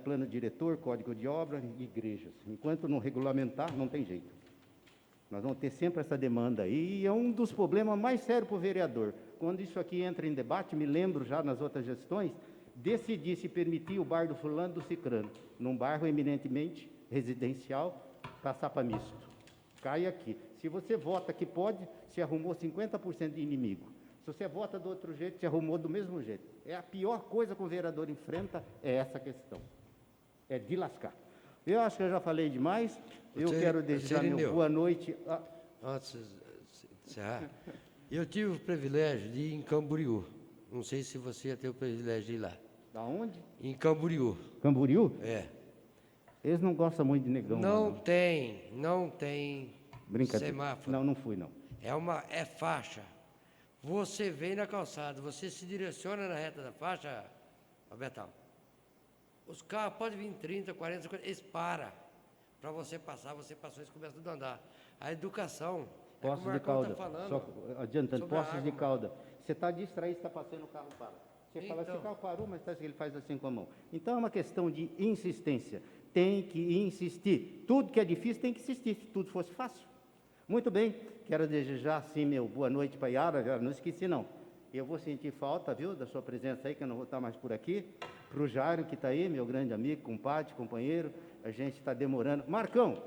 Plano diretor, código de obra, igrejas. Enquanto não regulamentar, não tem jeito. Nós vamos ter sempre essa demanda aí, e é um dos problemas mais sérios para o vereador. Quando isso aqui entra em debate, me lembro já nas outras gestões, decidir se permitir o bar do fulano do cicrano, num bairro eminentemente residencial, passar para misto. Cai aqui. Se você vota que pode, se arrumou 50% de inimigo. Se você vota do outro jeito, se arrumou do mesmo jeito. É a pior coisa que o vereador enfrenta, é essa questão. É de lascar. Eu acho que eu já falei demais. Eu quero desejar meu boa noite. Antes de encerrar, eu tive o privilégio de ir em Camboriú. Não sei se você ia ter o privilégio de ir lá. Da onde? Em Camboriú. Camboriú? É. Eles não gostam muito de negão. Não tem Brincadeira. semáforo. Não fui, não. É faixa. Você vem na calçada, você se direciona na reta da faixa, Betão. Os carros podem vir 30, 40, 50, eles param. Para você passar, você passou, eles começam a andar. A educação, Poços de Calda. Só adiantando, Poços de Calda. Você está distraído, está passando, o carro para. Você fala assim, o carro parou, mas ele faz assim com a mão. Então é uma questão de insistência. Tem que insistir. Tudo que é difícil tem que insistir. Se tudo fosse fácil. Muito bem. Quero desejar, sim, meu boa noite para a Yara. Já não esqueci, não. Eu vou sentir falta, viu, da sua presença aí, que eu não vou estar mais por aqui. Para o Jairo, que está aí, meu grande amigo, compadre, companheiro. A gente está demorando. Marcão,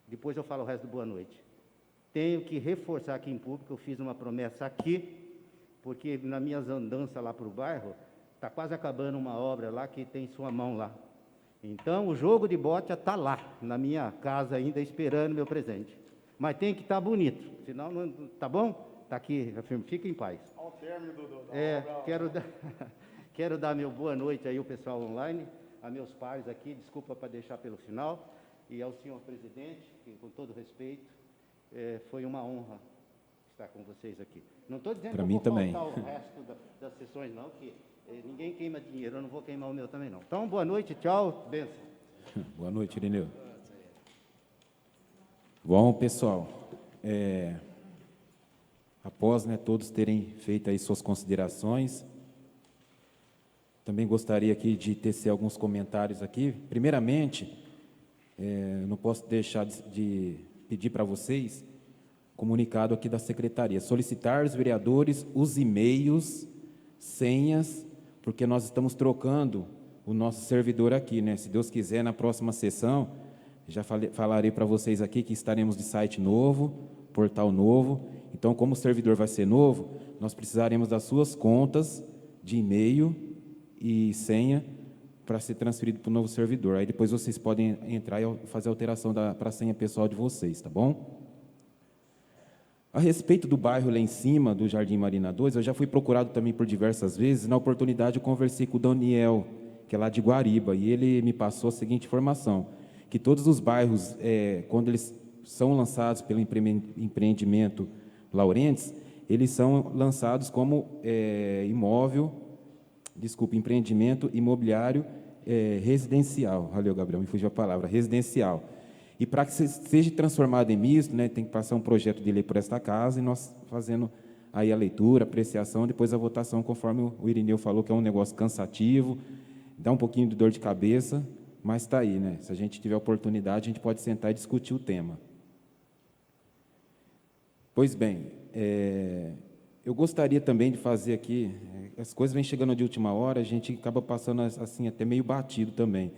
depois eu falo o resto do boa noite. Tenho que reforçar aqui em público, eu fiz uma promessa aqui, porque nas minhas andanças lá para o bairro, está quase acabando uma obra lá que tem sua mão lá. Então, o jogo de bote está lá, na minha casa ainda, esperando meu presente. Mas tem que estar bonito, senão não tá bom? Está aqui, fica em paz. Ao término obra. Quero dar meu boa noite aí ao pessoal online, a meus pares aqui, desculpa para deixar pelo final, e ao senhor presidente, que com todo respeito, foi uma honra estar com vocês aqui. Não estou dizendo pra que mim eu vou também. faltar o resto das sessões, não, que ninguém queima dinheiro, eu não vou queimar o meu também, não. Então, boa noite, tchau, bênção. Boa noite, Irineu. Bom, pessoal, após todos terem feito aí suas considerações, também gostaria aqui de tecer alguns comentários aqui. Primeiramente, não posso deixar de pedir para vocês, comunicado aqui da Secretaria, solicitar aos vereadores os e-mails, senhas, porque nós estamos trocando o nosso servidor aqui, né? Se Deus quiser, na próxima sessão, já falarei para vocês aqui que estaremos de site novo, portal novo. Então, como o servidor vai ser novo, nós precisaremos das suas contas de e-mail e senha para ser transferido para o novo servidor. Aí depois vocês podem entrar e fazer a alteração para a senha pessoal de vocês, tá bom? A respeito do bairro lá em cima, do Jardim Marina 2, eu já fui procurado também por diversas vezes. Na oportunidade, eu conversei com o Daniel, que é lá de Guariba, e ele me passou a seguinte informação, que todos os bairros, quando eles são lançados pelo empreendimento Laurentes, eles são lançados como empreendimento imobiliário residencial. Valeu, Gabriel, me fugiu a palavra, residencial. E para que seja transformado em misto, tem que passar um projeto de lei por esta casa, e nós fazendo aí a leitura, a apreciação, depois a votação, conforme o Irineu falou, que é um negócio cansativo, dá um pouquinho de dor de cabeça, mas está aí, né? Se a gente tiver oportunidade, a gente pode sentar e discutir o tema. Pois bem, eu gostaria também de fazer aqui, as coisas vêm chegando de última hora, a gente acaba passando assim até meio batido também.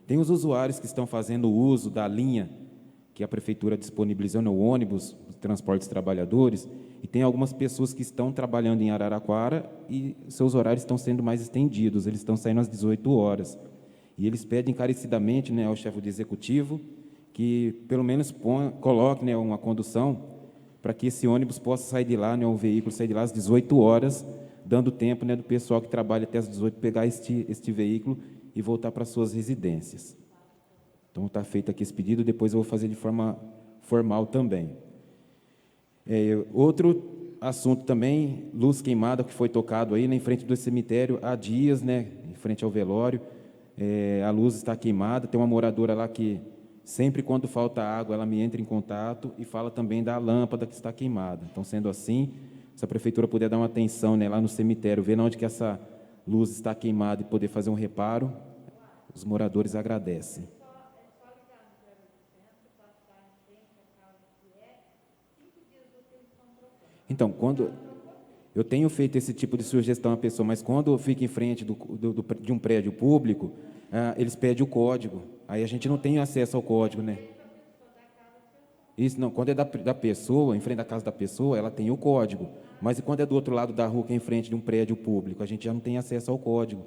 Tem os usuários que estão fazendo uso da linha que a prefeitura disponibilizou no ônibus, transporte dos trabalhadores, e tem algumas pessoas que estão trabalhando em Araraquara e seus horários estão sendo mais estendidos, eles estão saindo às 18 horas. E eles pedem encarecidamente, né, ao chefe do executivo que, pelo menos, coloque, né, uma condução para que esse ônibus possa sair de lá, né, o veículo sair de lá às 18 horas, dando tempo, né, do pessoal que trabalha até às 18 pegar este veículo e voltar para suas residências. Então, está feito aqui esse pedido, depois eu vou fazer de forma formal também. Outro assunto também, luz queimada, que foi tocado aí, né, em frente do cemitério, há dias, né, em frente ao velório, a luz está queimada, tem uma moradora lá que, sempre quando falta água, ela me entra em contato e fala também da lâmpada que está queimada. Então, sendo assim, se a prefeitura puder dar uma atenção, né, lá no cemitério, ver onde que essa luz está queimada e poder fazer um reparo, os moradores agradecem. Então, quando eu tenho feito esse tipo de sugestão à pessoa, mas quando eu fico em frente de um prédio público, eles pedem o código. Aí a gente não tem acesso ao código, né? Isso não, quando é da pessoa, em frente da casa da pessoa, ela tem o código. Mas e quando é do outro lado da rua, que é em frente de um prédio público, a gente já não tem acesso ao código.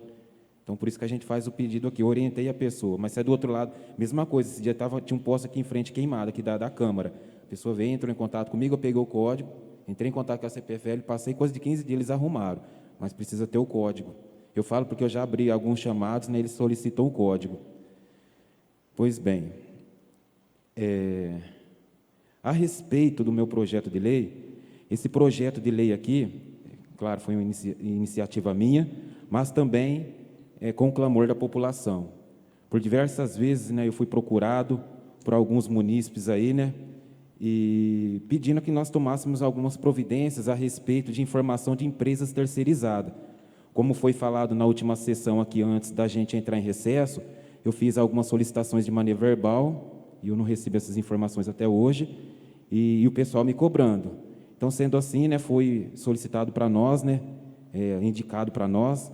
Então, por isso que a gente faz o pedido aqui, eu orientei a pessoa. Mas se é do outro lado, mesma coisa, esse dia tinha um posto aqui em frente queimado, aqui da Câmara. A pessoa veio, entrou em contato comigo, eu peguei o código, entrei em contato com a CPFL, passei coisa de 15 dias, eles arrumaram, mas precisa ter o código. Eu falo porque eu já abri alguns chamados, né, eles solicitam o código. Pois bem, a respeito do meu projeto de lei, esse projeto de lei aqui, claro, foi uma iniciativa minha, mas também com o clamor da população. Por diversas vezes, né, eu fui procurado por alguns munícipes aí, né, e pedindo que nós tomássemos algumas providências a respeito de informação de empresas terceirizadas. Como foi falado na última sessão aqui, antes da gente entrar em recesso, eu fiz algumas solicitações de maneira verbal, e eu não recebi essas informações até hoje, e o pessoal me cobrando. Então, sendo assim, né, foi solicitado para nós, né, indicado para nós,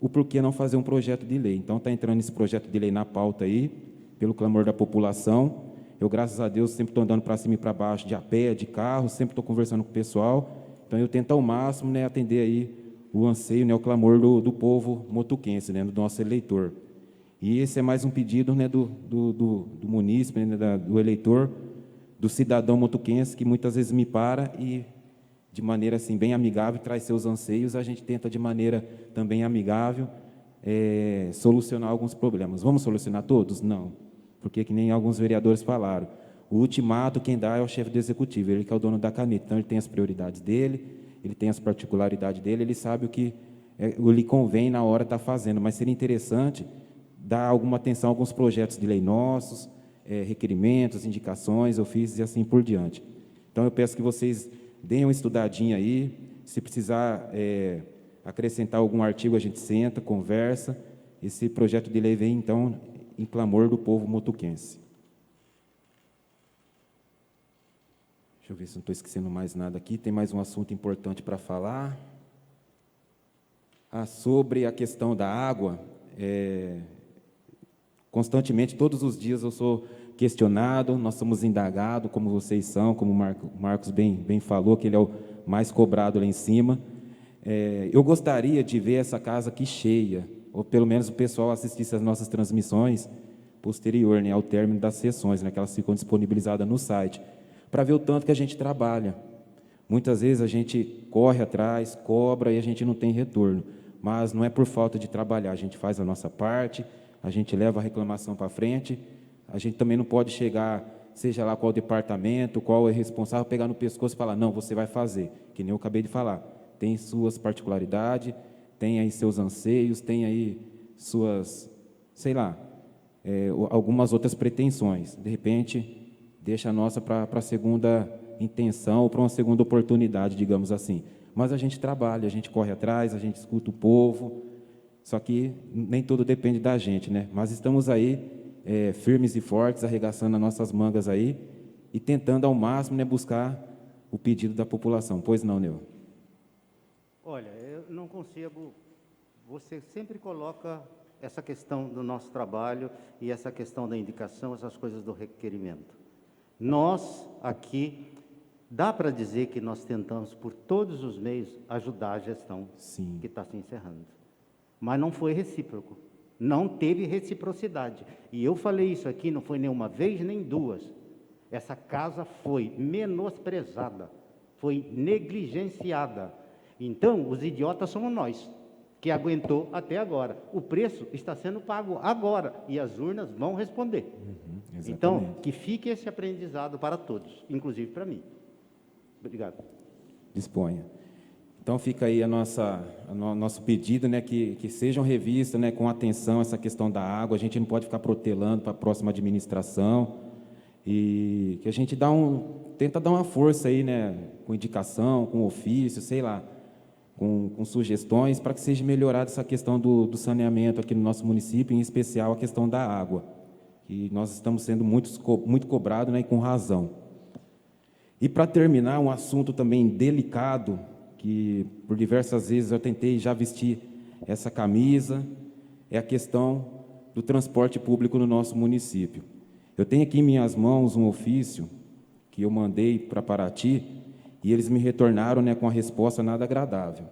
o porquê não fazer um projeto de lei. Então, está entrando esse projeto de lei na pauta aí, pelo clamor da população. Eu, graças a Deus, sempre estou andando para cima e para baixo, de a pé, de carro, sempre estou conversando com o pessoal. Então, eu tento ao máximo, né, atender aí o anseio, né, o clamor do povo motuquense, né, do nosso eleitor. E esse é mais um pedido, né, do munícipe, né, do eleitor, do cidadão motuquense, que muitas vezes me para e, de maneira assim, bem amigável, traz seus anseios, a gente tenta, de maneira também amigável, solucionar alguns problemas. Vamos solucionar todos? Não. Porque, que nem alguns vereadores falaram, o ultimato quem dá é o chefe do executivo, ele que é o dono da caneta, então ele tem as prioridades dele, ele tem as particularidades dele, ele sabe o que lhe convém na hora estar fazendo, mas seria interessante dar alguma atenção a alguns projetos de lei nossos, requerimentos, indicações, ofícios e assim por diante. Então, eu peço que vocês deem uma estudadinha aí, se precisar acrescentar algum artigo, a gente senta, conversa. Esse projeto de lei vem, então, em clamor do povo motuquense. Deixa eu ver se não estou esquecendo mais nada aqui. Tem mais um assunto importante para falar. Sobre a questão da água, constantemente, todos os dias eu sou questionado, nós somos indagados, como vocês são, como o Marcos bem falou, que ele é o mais cobrado lá em cima. Eu gostaria de ver essa casa aqui cheia, ou pelo menos o pessoal assistisse às nossas transmissões posterior, né, ao término das sessões, né, que elas ficam disponibilizadas no site, para ver o tanto que a gente trabalha. Muitas vezes a gente corre atrás, cobra e a gente não tem retorno, mas não é por falta de trabalhar, a gente faz a nossa parte, a gente leva a reclamação para frente, a gente também não pode chegar, seja lá qual departamento, qual é responsável, pegar no pescoço e falar, não, você vai fazer, que nem eu acabei de falar, tem suas particularidades, tem aí seus anseios, tem aí suas, sei lá, algumas outras pretensões. De repente, deixa a nossa para a segunda intenção ou para uma segunda oportunidade, digamos assim. Mas a gente trabalha, a gente corre atrás, a gente escuta o povo Só que nem tudo depende da gente, né? Mas estamos aí firmes e fortes, arregaçando as nossas mangas aí e tentando ao máximo, né, buscar o pedido da população. Pois não, Neu? Olha, eu não consigo. Você sempre coloca essa questão do nosso trabalho e essa questão da indicação, essas coisas do requerimento. Nós aqui, dá para dizer que nós tentamos por todos os meios ajudar a gestão Sim. que está se encerrando. Mas não foi recíproco, não teve reciprocidade. E eu falei isso aqui, não foi nenhuma vez nem duas. Essa casa foi menosprezada, foi negligenciada. Então, os idiotas somos nós, que aguentou até agora. O preço está sendo pago agora e as urnas vão responder. Então, que fique esse aprendizado para todos, inclusive para mim. Obrigado. Disponha. Então fica aí nosso pedido, né, que sejam revistas, né, com atenção essa questão da água. A gente não pode ficar protelando para a próxima administração e que a gente tenta dar uma força aí, né, com indicação, com ofício, sei lá, com sugestões para que seja melhorada essa questão do saneamento aqui no nosso município, em especial a questão da água, que nós estamos sendo muito cobrados, né, e com razão. E para terminar, um assunto também delicado, que por diversas vezes eu tentei já vestir essa camisa, é a questão do transporte público no nosso município. Eu tenho aqui em minhas mãos um ofício que eu mandei para Paraty e eles me retornaram, né, com a resposta nada agradável.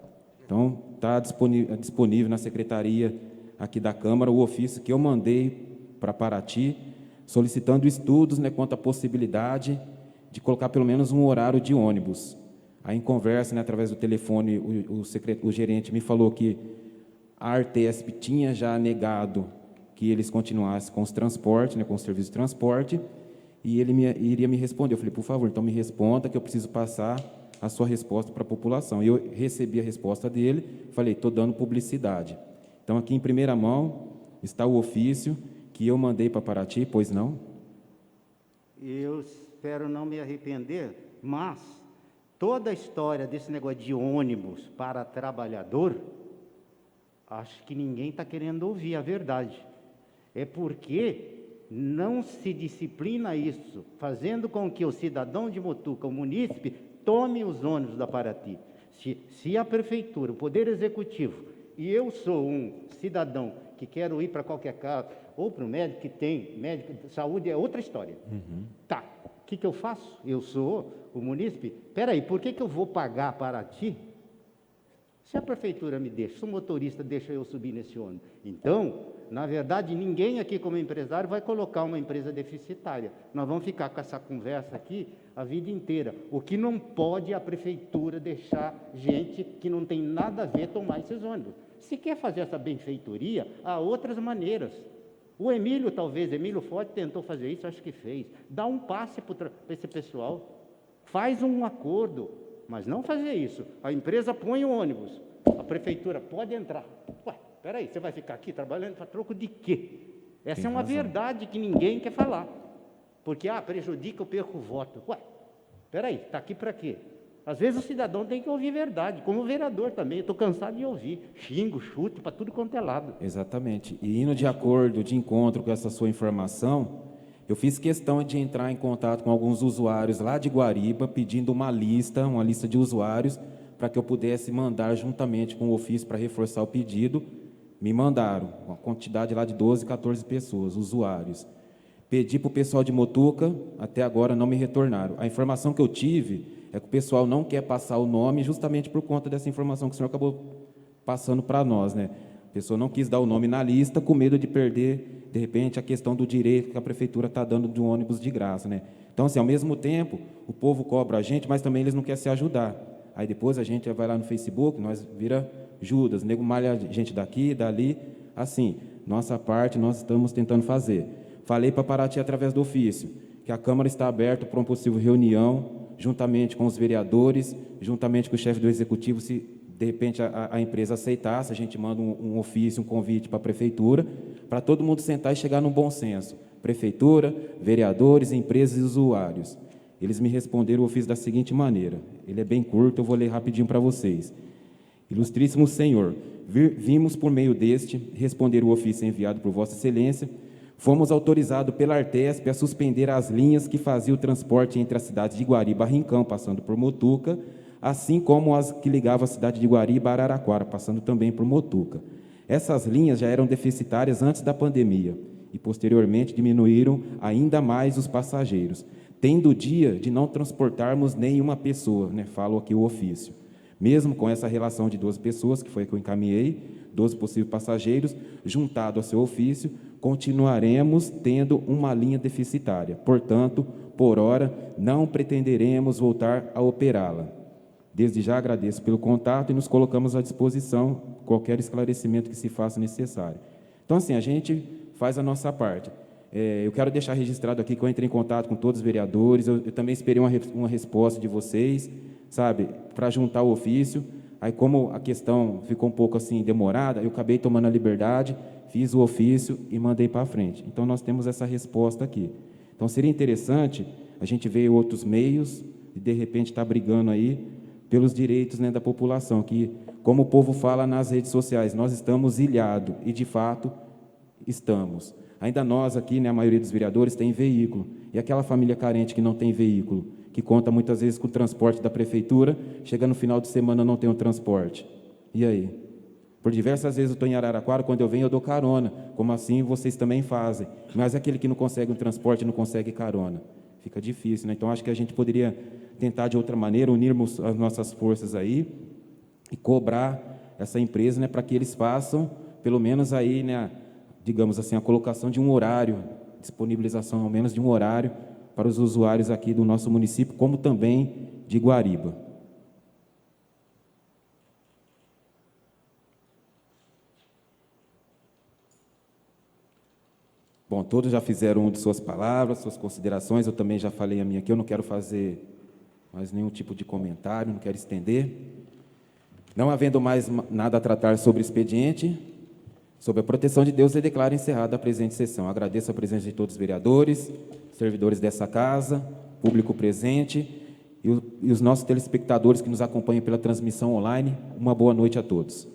Então, está disponível na secretaria aqui da Câmara o ofício que eu mandei para Paraty, solicitando estudos, né, quanto à possibilidade de colocar pelo menos um horário de ônibus. Aí, em conversa, né, através do telefone, o gerente me falou que a Artesp tinha já negado que eles continuassem com os transportes, né, com o serviço de transporte, e ele iria me responder. Eu falei, por favor, então me responda, que eu preciso passar a sua resposta para a população. E eu recebi a resposta dele, falei, estou dando publicidade. Então, aqui em primeira mão está o ofício que eu mandei para Paraty, pois não? Eu espero não me arrepender, mas toda a história desse negócio de ônibus para trabalhador, acho que ninguém está querendo ouvir a verdade. É porque não se disciplina isso, fazendo com que o cidadão de Mutuca, o munícipe, tome os ônibus da Paraty. Se a prefeitura, o poder executivo, e eu sou um cidadão que quero ir para qualquer casa, ou para o médico que tem, médico de saúde é outra história. Tá, o que eu faço? Eu sou o munícipe, espera aí, por que eu vou pagar Paraty? Se a prefeitura me deixa, se o motorista deixa eu subir nesse ônibus. Então, na verdade, ninguém aqui como empresário vai colocar uma empresa deficitária. Nós vamos ficar com essa conversa aqui a vida inteira. O que não pode é a prefeitura deixar gente que não tem nada a ver tomar esses ônibus. Se quer fazer essa benfeitoria, há outras maneiras. O Emílio Forte tentou fazer isso, acho que fez. Dá um passe para esse pessoal, faz um acordo, mas não fazer isso. A empresa põe o ônibus, a prefeitura pode entrar. Ué, espera aí, você vai ficar aqui trabalhando para troco de quê? Essa é uma verdade que ninguém quer falar. Porque, prejudica, eu perco o voto. Ué, espera aí, está aqui para quê? Às vezes o cidadão tem que ouvir verdade, como o vereador também. Eu estou cansado de ouvir xingo, chute, para tudo quanto é lado. Exatamente. E indo de acordo, de encontro com essa sua informação, eu fiz questão de entrar em contato com alguns usuários lá de Guariba, pedindo uma lista de usuários, para que eu pudesse mandar juntamente com o ofício para reforçar o pedido. Me mandaram uma quantidade lá de 12, 14 pessoas, usuários. Pedi para o pessoal de Mutuca, até agora não me retornaram. A informação que eu tive é que o pessoal não quer passar o nome justamente por conta dessa informação que o senhor acabou passando para nós, né? A pessoa não quis dar o nome na lista com medo de perder, de repente, a questão do direito que a prefeitura está dando de um ônibus de graça, né? Então, assim, ao mesmo tempo, o povo cobra a gente, mas também eles não querem se ajudar. Aí depois a gente vai lá no Facebook, nós vira Judas, nego malha gente daqui, dali, assim, nossa parte nós estamos tentando fazer. Falei para Paraty através do ofício, que a Câmara está aberta para uma possível reunião, juntamente com os vereadores, juntamente com o chefe do Executivo, se de repente a empresa aceitasse, a gente manda um ofício, um convite para a Prefeitura, para todo mundo sentar e chegar num bom senso. Prefeitura, vereadores, empresas e usuários. Eles me responderam o ofício da seguinte maneira, ele é bem curto, eu vou ler rapidinho para vocês. Ilustríssimo Senhor, vimos por meio deste responder o ofício enviado por Vossa Excelência. Fomos autorizados pela Artesp a suspender as linhas que faziam o transporte entre as cidades de Guariba e Rincão, passando por Mutuca, assim como as que ligavam a cidade de Guariba a Araraquara, passando também por Mutuca. Essas linhas já eram deficitárias antes da pandemia e, posteriormente, diminuíram ainda mais os passageiros, tendo o dia de não transportarmos nenhuma pessoa, né? Falo aqui o ofício. Mesmo com essa relação de 12 pessoas, que foi que eu encaminhei, 12 possíveis passageiros, juntado ao seu ofício, continuaremos tendo uma linha deficitária. Portanto, por hora, não pretenderemos voltar a operá-la. Desde já agradeço pelo contato e nos colocamos à disposição qualquer esclarecimento que se faça necessário. Então, assim, a gente faz a nossa parte. Eu quero deixar registrado aqui que eu entrei em contato com todos os vereadores, eu também esperei uma resposta de vocês, sabe, para juntar o ofício. Aí, como a questão ficou um pouco assim demorada, eu acabei tomando a liberdade, fiz o ofício e mandei para frente. Então, nós temos essa resposta aqui. Então, seria interessante a gente ver outros meios e, de repente, estar brigando aí pelos direitos, né, da população, que, como o povo fala nas redes sociais, nós estamos ilhados, e, de fato, estamos. Ainda nós aqui, né, a maioria dos vereadores tem veículo, e aquela família carente que não tem veículo, que conta muitas vezes com o transporte da prefeitura, chega no final de semana não tem o transporte. E aí? Por diversas vezes eu estou em Araraquara, quando eu venho eu dou carona, como assim vocês também fazem. Mas aquele que não consegue um transporte, não consegue carona. Fica difícil, né? Então, acho que a gente poderia tentar de outra maneira, unirmos as nossas forças aí e cobrar essa empresa, né, para que eles façam, pelo menos aí, né, digamos assim, a colocação de um horário, disponibilização ao menos de um horário para os usuários aqui do nosso município, como também de Guariba. Bom, todos já fizeram de suas palavras, suas considerações, eu também já falei a minha aqui, eu não quero fazer mais nenhum tipo de comentário, não quero estender. Não havendo mais nada a tratar sobre o expediente, sob a proteção de Deus, eu declaro encerrada a presente sessão. Agradeço a presença de todos os vereadores, servidores dessa casa, público presente e os nossos telespectadores que nos acompanham pela transmissão online. Uma boa noite a todos.